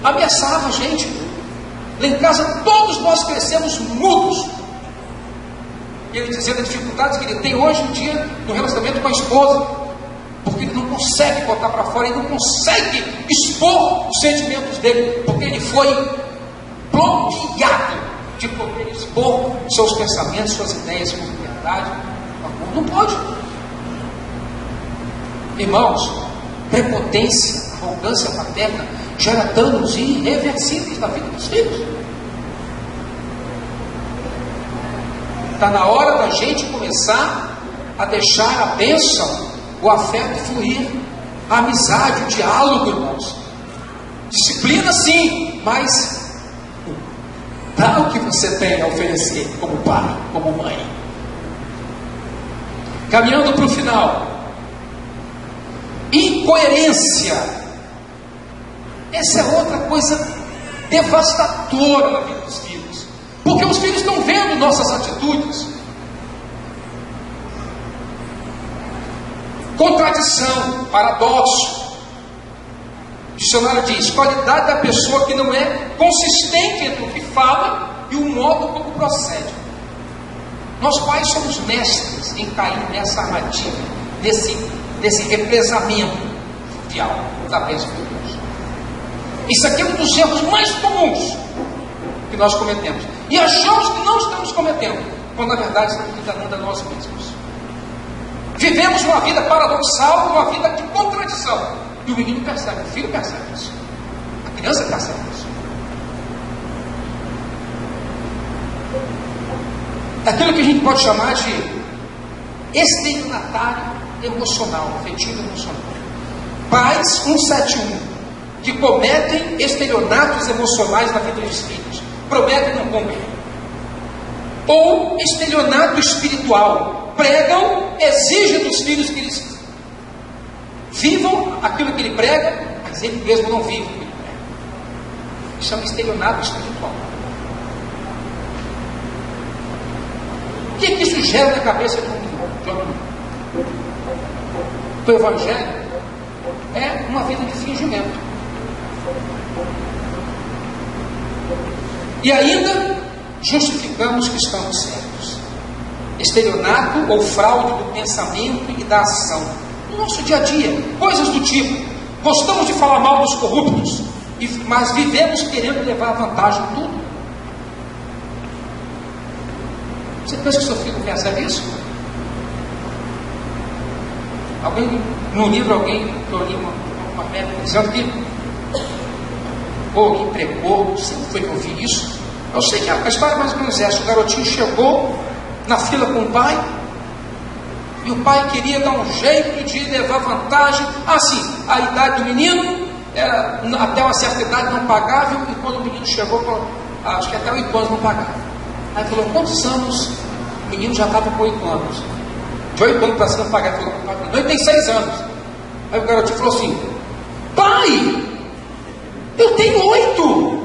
Ameaçava a gente. Lá em casa todos nós crescemos mudos. E ele dizendo as dificuldades que ele tem hoje em dia no relacionamento com a esposa, porque ele não consegue botar para fora, ele não consegue expor os sentimentos dele, porque ele foi bloqueado de poder expor seus pensamentos, suas ideias com liberdade, com amor Não pode. Irmãos, prepotência, arrogância paterna gera danos irreversíveis na vida dos filhos. Está na hora da gente começar a deixar a bênção, o afeto fluir, a amizade, o diálogo, irmãos. Disciplina sim, mas dá o que você tem a oferecer como pai, como mãe. Caminhando para o final. Incoerência. Essa é outra coisa devastadora na vida dos filhos. Porque os filhos estão vendo nossas atitudes. Contradição, paradoxo. O dicionário diz: qualidade da pessoa que não é consistente entre o que fala e o modo como procede. Nós pais somos mestres em cair nessa armadilha, nesse represamento mundial da bênção de Deus. Isso aqui é um dos erros mais comuns que nós cometemos. E achamos que não estamos cometendo, quando na verdade estamos enganando a nós mesmos. Vivemos uma vida paradoxal, uma vida de contradição. E o menino percebe, o filho percebe isso. A criança percebe isso. Daquilo que a gente pode chamar de estelionatário emocional, afetivo emocional. Pais 171 que cometem estelionatos emocionais na vida dos filhos, prometem não cumprir. Ou estelionato espiritual, pregam, exigem dos filhos que eles vivam aquilo que ele prega, mas ele mesmo não vive o que ele prega. Isso é um estelionato espiritual. O que é que isso gera na cabeça de um menino? O evangelho é uma vida de fingimento. E ainda justificamos que estamos certos. Estelionato ou fraude do pensamento e da ação. No nosso dia a dia, coisas do tipo: gostamos de falar mal dos corruptos, mas vivemos querendo levar vantagem em tudo. Você pensa que seu filho percebe isso? No livro alguém que eu li uma médica dizendo que que pregou, sempre foi que eu vi isso. Eu sei que a história mais ou menos é essa. O garotinho chegou na fila com o pai, e o pai queria dar um jeito de levar vantagem. Assim, a idade do menino era, até uma certa idade não pagava, e quando o menino chegou, acho que até 8 anos não pagava. Aí falou: quantos anos? O menino já estava com 8 anos. De 8 anos para cima não pagava. Falou: não, ele tem 6 anos. Aí o garotinho falou assim: pai, eu tenho 8.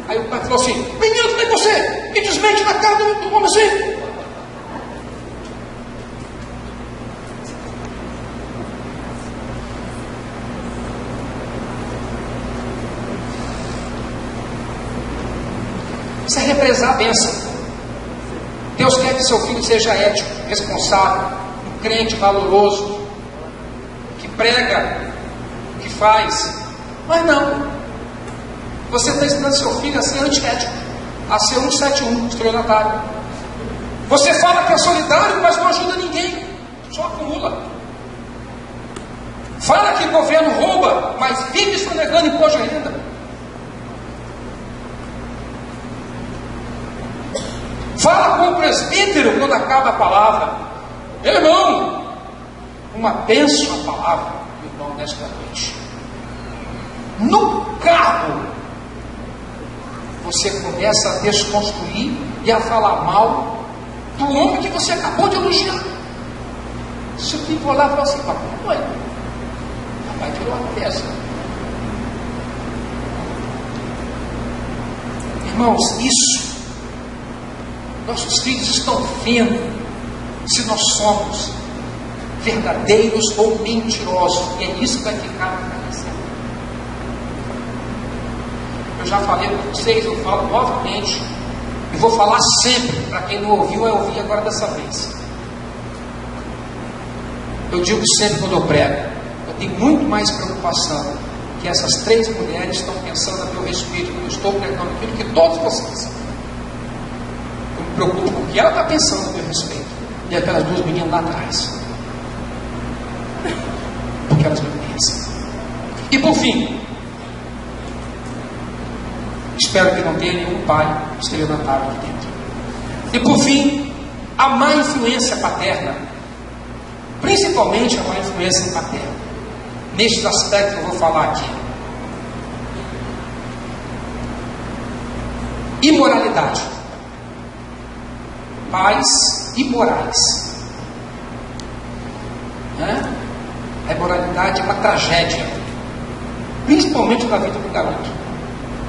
Aí o pai falou assim: menino, como é que você me desmente na cara do homem assim? Isso é represar a bênção. Deus quer que seu filho seja ético, responsável, um crente valoroso, que prega, que faz. Mas não. Você está ensinando seu filho a ser antiético, a ser 171, estelionatário. Você fala que é solidário, mas não ajuda ninguém, só acumula. Fala que o governo rouba, mas vive sonegando imposto de renda. Fala com o presbítero quando acaba a palavra: irmão, uma bênção a palavra, irmão, nesta noite. No carro, você começa a desconstruir e a falar mal do homem que você acabou de elogiar. Se o filho olhar e falar assim: papai, papai tirou a testa. Irmãos, isso nossos filhos estão vendo se nós somos verdadeiros ou mentirosos, e é isso que vai ficar na cabeça. Eu já falei com vocês, eu falo novamente, e vou falar sempre. Para quem não ouviu, vai ouvir agora dessa vez. Eu digo sempre quando eu prego: eu tenho muito mais preocupação que essas 3 mulheres estão pensando a meu respeito quando eu estou pregando aquilo que todos vocês. Eu me preocupo com o que ela está pensando a meu respeito. e aquelas duas meninas lá atrás, porque elas me conhecem. E por fim, espero que não tenha nenhum pai estelionatário aqui dentro. E por fim, a má influência paterna, principalmente a má influência paterna, nestes aspectos que eu vou falar aqui. Imoralidade. Pais imorais. A imoralidade é uma tragédia, principalmente na vida do garoto,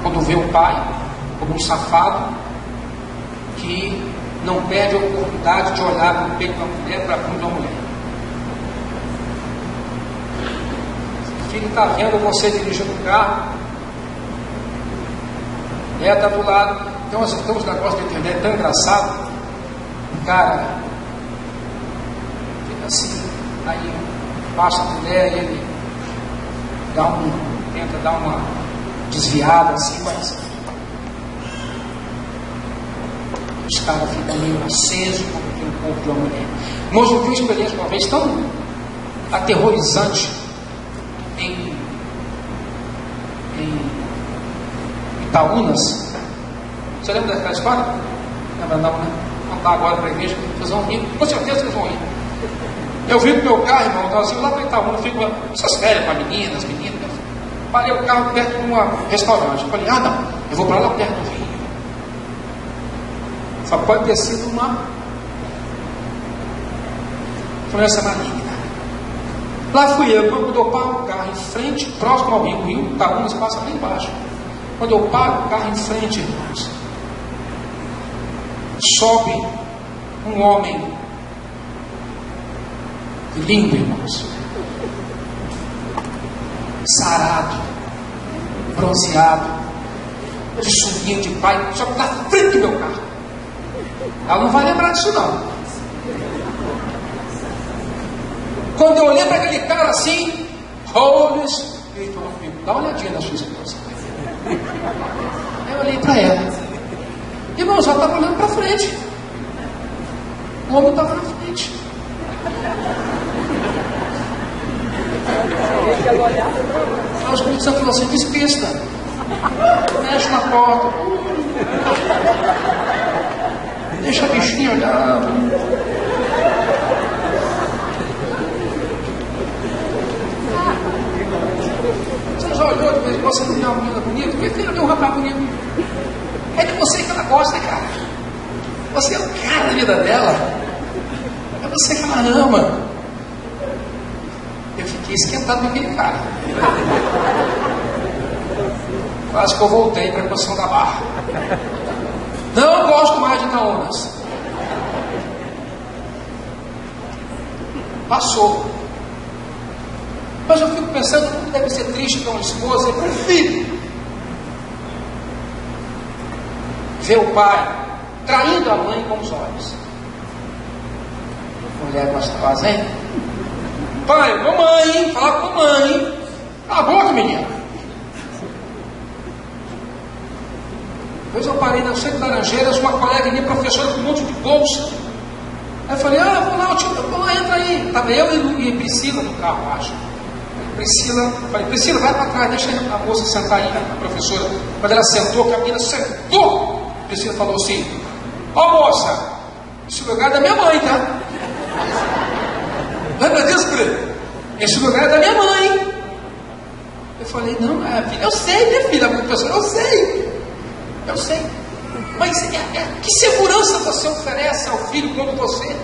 quando vê o pai como um safado que não perde a oportunidade de olhar para o peito de uma mulher, para a bunda de uma mulher. O filho está vendo você dirigindo o carro, está do lado. Então, nós estamos no negócio da internet tão engraçado. O cara fica assim, aí passa a mulher e ele tenta dar uma desviada assim, mas os caras ficam meio acesos quando tem o corpo de uma mulher. Mas eu vi uma experiência uma vez tão aterrorizante em Itaúnas. Você lembra daquela história? Lembra não, né? Vamos lá agora para a igreja, vocês vão rir, com certeza vocês vão rir. Eu vim com o meu carro, irmão, estava assim, lá para Itaúna, fico essas férias com as meninas, parei o carro perto de um restaurante. Eu falei, não, eu vou para lá perto do rio. Só pode ter sido uma influência maligna. Lá fui eu, quando eu paro o carro em frente, próximo ao rio, o rio Itaúnas passa lá embaixo. Quando eu paro o carro em frente, irmãos, sobe um homem lindo, irmãos, sarado, bronzeado, de sunguinha de pai, só que na frente do meu carro. Ela não vai lembrar disso não. Quando eu olhei para aquele cara assim, Holy Spirit, dá uma olhadinha na sua esposa. Eu olhei para ela. Irmão, já estava olhando para frente. O homem estava na frente. Aí o Espírito Santo falou assim, despista, mexe na porta, deixa a bichinha olhar. Você já olhou de vez em quando você tem uma menina bonita? Por que filho tem um rapaz bonito? É de você que ela gosta, cara. Você é o cara da vida dela. É você que ela ama. Eu fiquei esquentado com aquele cara. Quase que eu voltei para a posição da barra. Não gosto mais de Itaúnas. Passou. Mas eu fico pensando como deve ser triste para uma esposa e para um filho ver o pai traindo a mãe com os olhos. Mulher gostosa, hein? Pai, mamãe, fala com a mãe. Cala a boca, menina. Depois eu parei no centro de Laranjeiras, uma colega minha, professora com um monte de bolsa. Aí eu falei, vou lá, vou lá, entra aí. Estava eu e Priscila no carro, acho. Falei, Priscila, vai para trás, deixa a moça sentar aí, a professora. Quando ela sentou, que a menina sentou, a Priscila falou assim, moça, esse lugar é da minha mãe, tá? Lembra disso, Pri? Esse lugar é da minha mãe. Eu falei, não, filha, eu sei, minha filha, a professora, eu sei. Mas que segurança você oferece ao filho quando você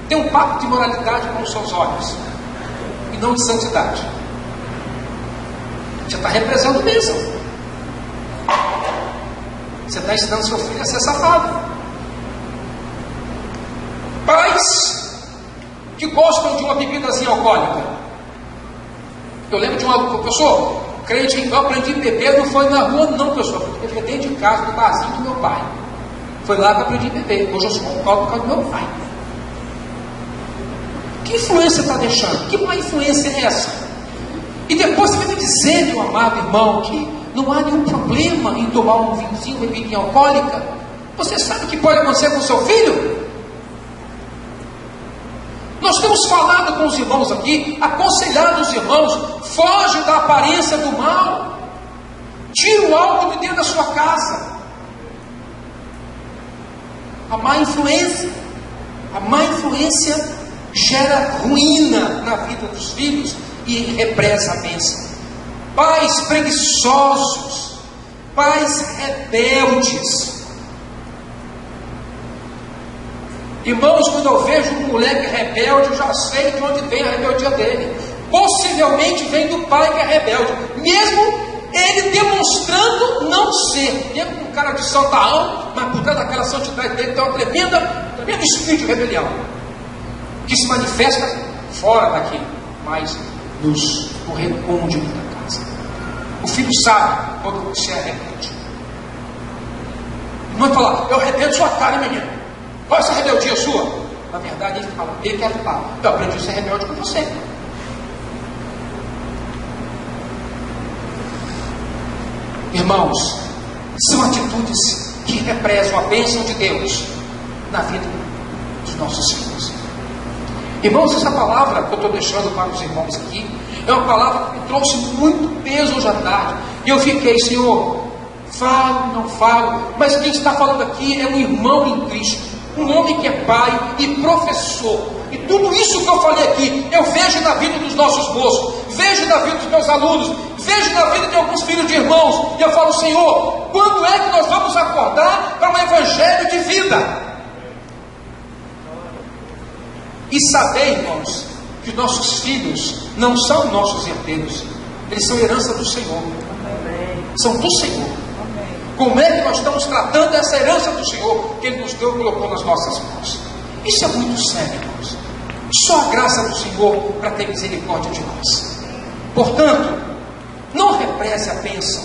tem um papo de moralidade com os seus olhos e não de santidade? Você está represando mesmo. Você está ensinando seu filho a ser safado. Pais que gostam de uma bebidazinha alcoólica. Eu lembro de uma pessoa, crente, eu aprendi a beber, não foi na rua não, pessoal, eu bebi dentro de casa, no barzinho do meu pai. Foi lá que eu aprendi a beber. Hoje eu sou alcoólico por causa do meu pai. Que influência está deixando? Que má influência é essa? E depois você vai me dizer, meu amado irmão, que não há nenhum problema em tomar um vinhozinho, uma bebidinha alcoólica. Você sabe o que pode acontecer com o seu filho? temos falado com os irmãos aqui, aconselhado os irmãos: foge da aparência do mal, tira o álcool de dentro da sua casa. A má influência gera ruína na vida dos filhos e represa a bênção. Pais preguiçosos, pais rebeldes. Irmãos, quando eu vejo um moleque rebelde, eu já sei de onde vem a rebeldia dele. Possivelmente vem do pai que é rebelde, mesmo ele demonstrando não ser, mesmo com cara de santarrão, mas por trás daquela santidade dele tem uma tremendo espírito de rebelião, que se manifesta fora daqui, mas no recôndito da casa. O filho sabe quando você é rebelde. Não vai falar: eu rebelo sua cara, menino. Qual é essa rebeldia sua? Na verdade, ele fala: ele quer falar: eu aprendi a ser rebelde com você. Irmãos, são atitudes que represam a bênção de Deus na vida dos nossos filhos. Irmãos, essa palavra que eu estou deixando para os irmãos aqui é uma palavra que me trouxe muito peso hoje à tarde. E eu fiquei: Senhor, falo, não falo, mas quem está falando aqui é um irmão em Cristo, um homem que é pai e professor. E tudo isso que eu falei aqui, eu vejo na vida dos nossos moços, vejo na vida dos meus alunos, vejo na vida de alguns filhos de irmãos. E eu falo: Senhor, quando é que nós vamos acordar para um evangelho de vida? E saber, irmãos, que nossos filhos não são nossos herdeiros, eles são herança do Senhor. São do Senhor. Como é que nós estamos tratando essa herança do Senhor que Ele nos deu e colocou nas nossas mãos? Isso é muito sério, irmãos. Só a graça do Senhor para ter misericórdia de nós. Portanto, não represe a bênção,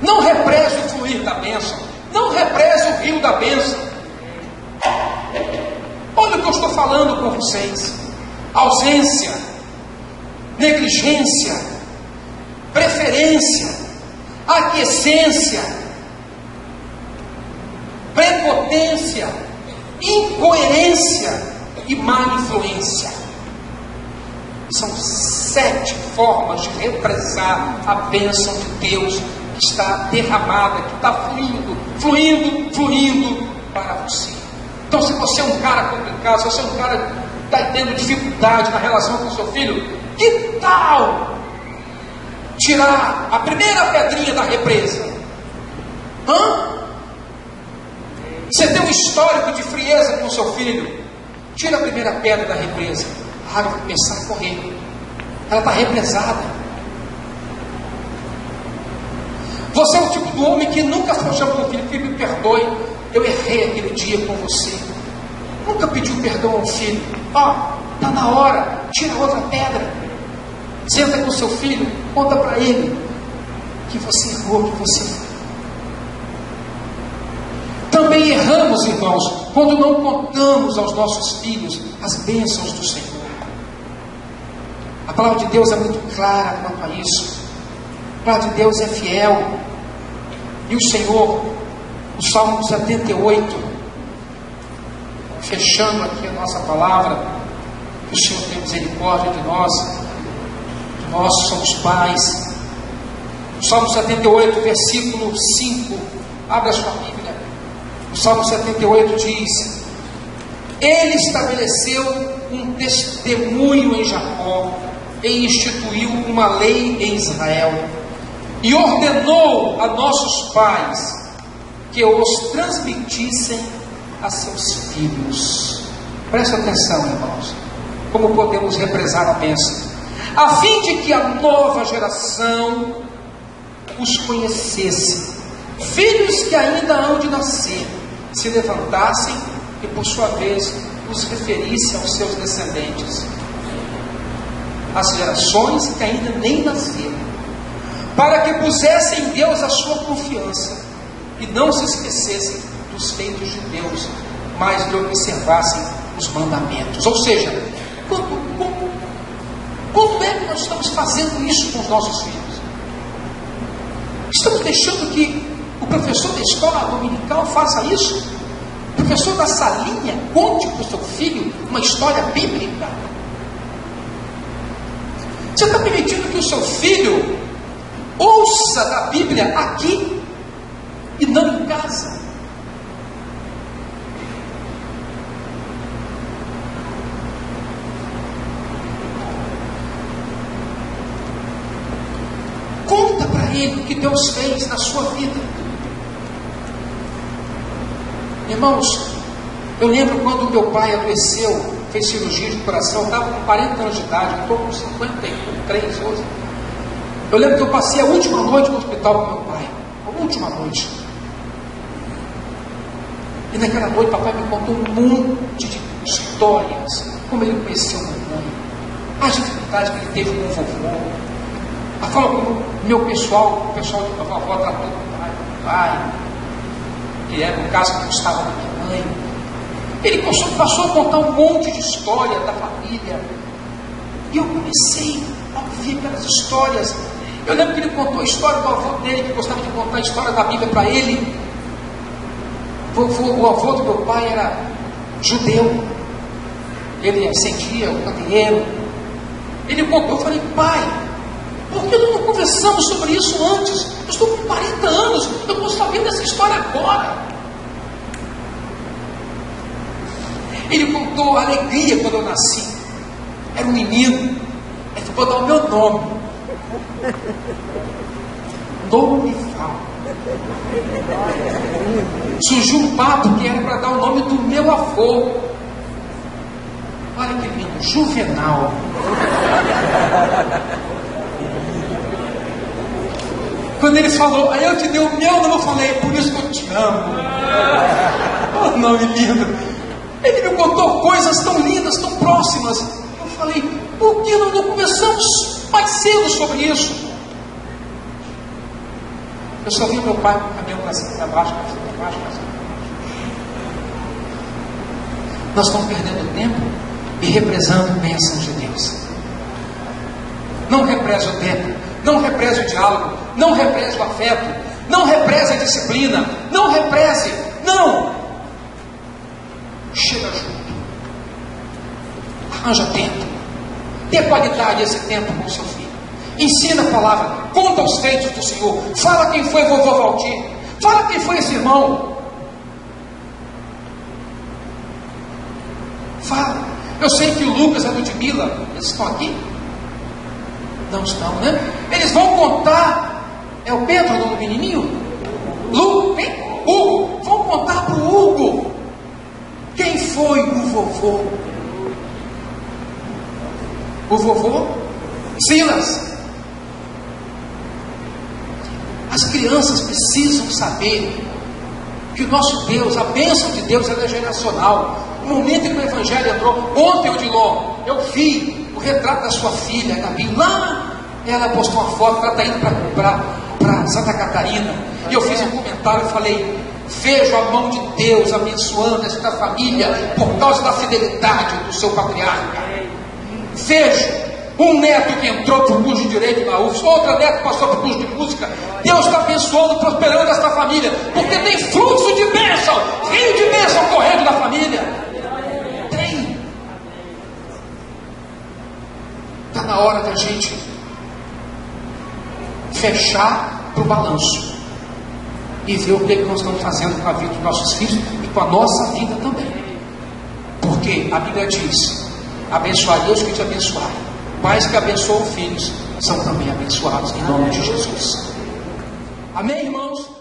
não represe o fluir da bênção, não represe o rio da bênção. Olha o que eu estou falando com vocês: ausência, negligência, preferência, aquiescência, prepotência, incoerência e má influência. São 7 formas de represar a bênção de Deus que está derramada, que está fluindo para você. Então, se você é um cara complicado, se você é um cara que está tendo dificuldade na relação com o seu filho, que tal tirar a primeira pedrinha da represa? Você tem um histórico de frieza com o seu filho, tira a primeira pedra da represa. A água vai começar a correr, ela está represada. Você é o tipo do homem que nunca chamou para o filho: filho, me perdoe, eu errei aquele dia com você. Nunca pediu perdão ao filho. Está na hora, tira outra pedra. Senta com o seu filho, conta para ele que você errou, que você... Também erramos, irmãos, quando não contamos aos nossos filhos as bênçãos do Senhor. A palavra de Deus é muito clara quanto a isso. A palavra de Deus é fiel. E o Senhor, o Salmo 78, fechando aqui a nossa palavra, que o Senhor tem misericórdia de nós, que nós somos pais. O Salmo 78, versículo 5, abre a sua Bíblia. O Salmo 78 diz: Ele estabeleceu um testemunho em Jacó e instituiu uma lei em Israel, e ordenou a nossos pais que os transmitissem a seus filhos. Presta atenção, irmãos, como podemos represar a bênção, a fim de que a nova geração os conhecesse, filhos que ainda hão de nascer, se levantassem e por sua vez os referissem aos seus descendentes, as gerações que ainda nem nasceram, para que pusessem em Deus a sua confiança e não se esquecessem dos feitos de Deus, mas lhe observassem os mandamentos. Ou seja, como é que nós estamos fazendo isso com os nossos filhos? Estamos deixando que o professor da escola dominical faça isso? Professor da salinha, conte para o seu filho uma história bíblica. Você está permitindo que o seu filho ouça da Bíblia aqui e não em casa? Conta para ele o que Deus fez na sua vida. Irmãos, eu lembro quando meu pai adoeceu, fez cirurgia de coração, eu estava com 40 anos de idade, eu estou com 53 hoje. Eu lembro que eu passei a última noite no hospital com meu pai, a última noite. E naquela noite papai me contou um monte de histórias, como ele conheceu minha mãe, as dificuldades que ele teve com o vovô, a forma como o pessoal de vovó tratou o pai, que era o caso que estava da minha mãe. Ele passou a contar um monte de história da família. E eu comecei a ouvir aquelas histórias. Eu lembro que ele contou a história do avô dele, que gostava de contar a história da Bíblia para ele. O avô do meu pai era judeu. Ele acendia o candeeiro. Ele contou, eu falei, pai, por que nós não conversamos sobre isso antes? Eu estou com 40 anos, eu estou sabendo dessa história agora. Ele contou a alegria quando eu nasci. Era um menino. Ele falou, vou dar o meu nome. Nome Val. Surgiu um papo que era para dar o nome do meu avô. Olha que lindo, Juvenal. Quando ele falou, aí eu te dei o meu nome, eu falei, por isso que eu te amo. Oh, nome lindo. Ele me contou coisas tão lindas, tão próximas. Eu falei, por que nós não conversamos mais cedo sobre isso? Eu só vi meu pai com o caminhão para cima e para baixo, para cima e para baixo, para cima e para baixo. Nós estamos perdendo tempo e represando bênçãos de Deus. Não represe o tempo, não represe o diálogo, não represe o afeto, não represe a disciplina, não represe, não! Chega junto, arranja tempo, dê qualidade a esse tempo com o seu filho, ensina a palavra, conta os feitos do Senhor, fala quem foi vovô Valdir, fala quem foi esse irmão, fala. Eu sei que o Lucas e a Ludmila, eles estão aqui? Não estão, né? Eles vão contar, é o Pedro, do menininho? Hugo, vão contar para o Hugo quem foi o vovô. O vovô Silas. As crianças precisam saber que o nosso Deus, a bênção de Deus, ela é geracional. No momento em que o Evangelho entrou, ontem, Odilon, eu vi o retrato da sua filha, Gabi, lá, ela postou uma foto, ela está indo para Santa Catarina, e eu fiz um comentário, eu falei, vejo a mão de Deus abençoando esta família, por causa da fidelidade do seu patriarca. Vejo um neto que entrou para o curso de Direito na UFS, outra neta que passou para o curso de Música. Deus está abençoando, prosperando esta família, porque tem fluxo de bênção, rio de bênção correndo da família. Tem. Está na hora da gente fechar para o balanço e ver o que nós estamos fazendo com a vida dos nossos filhos e com a nossa vida também. Porque a Bíblia diz, abençoarei os que te abençoarem. Pais que abençoam filhos são também abençoados em nome de Jesus. Amém, irmãos?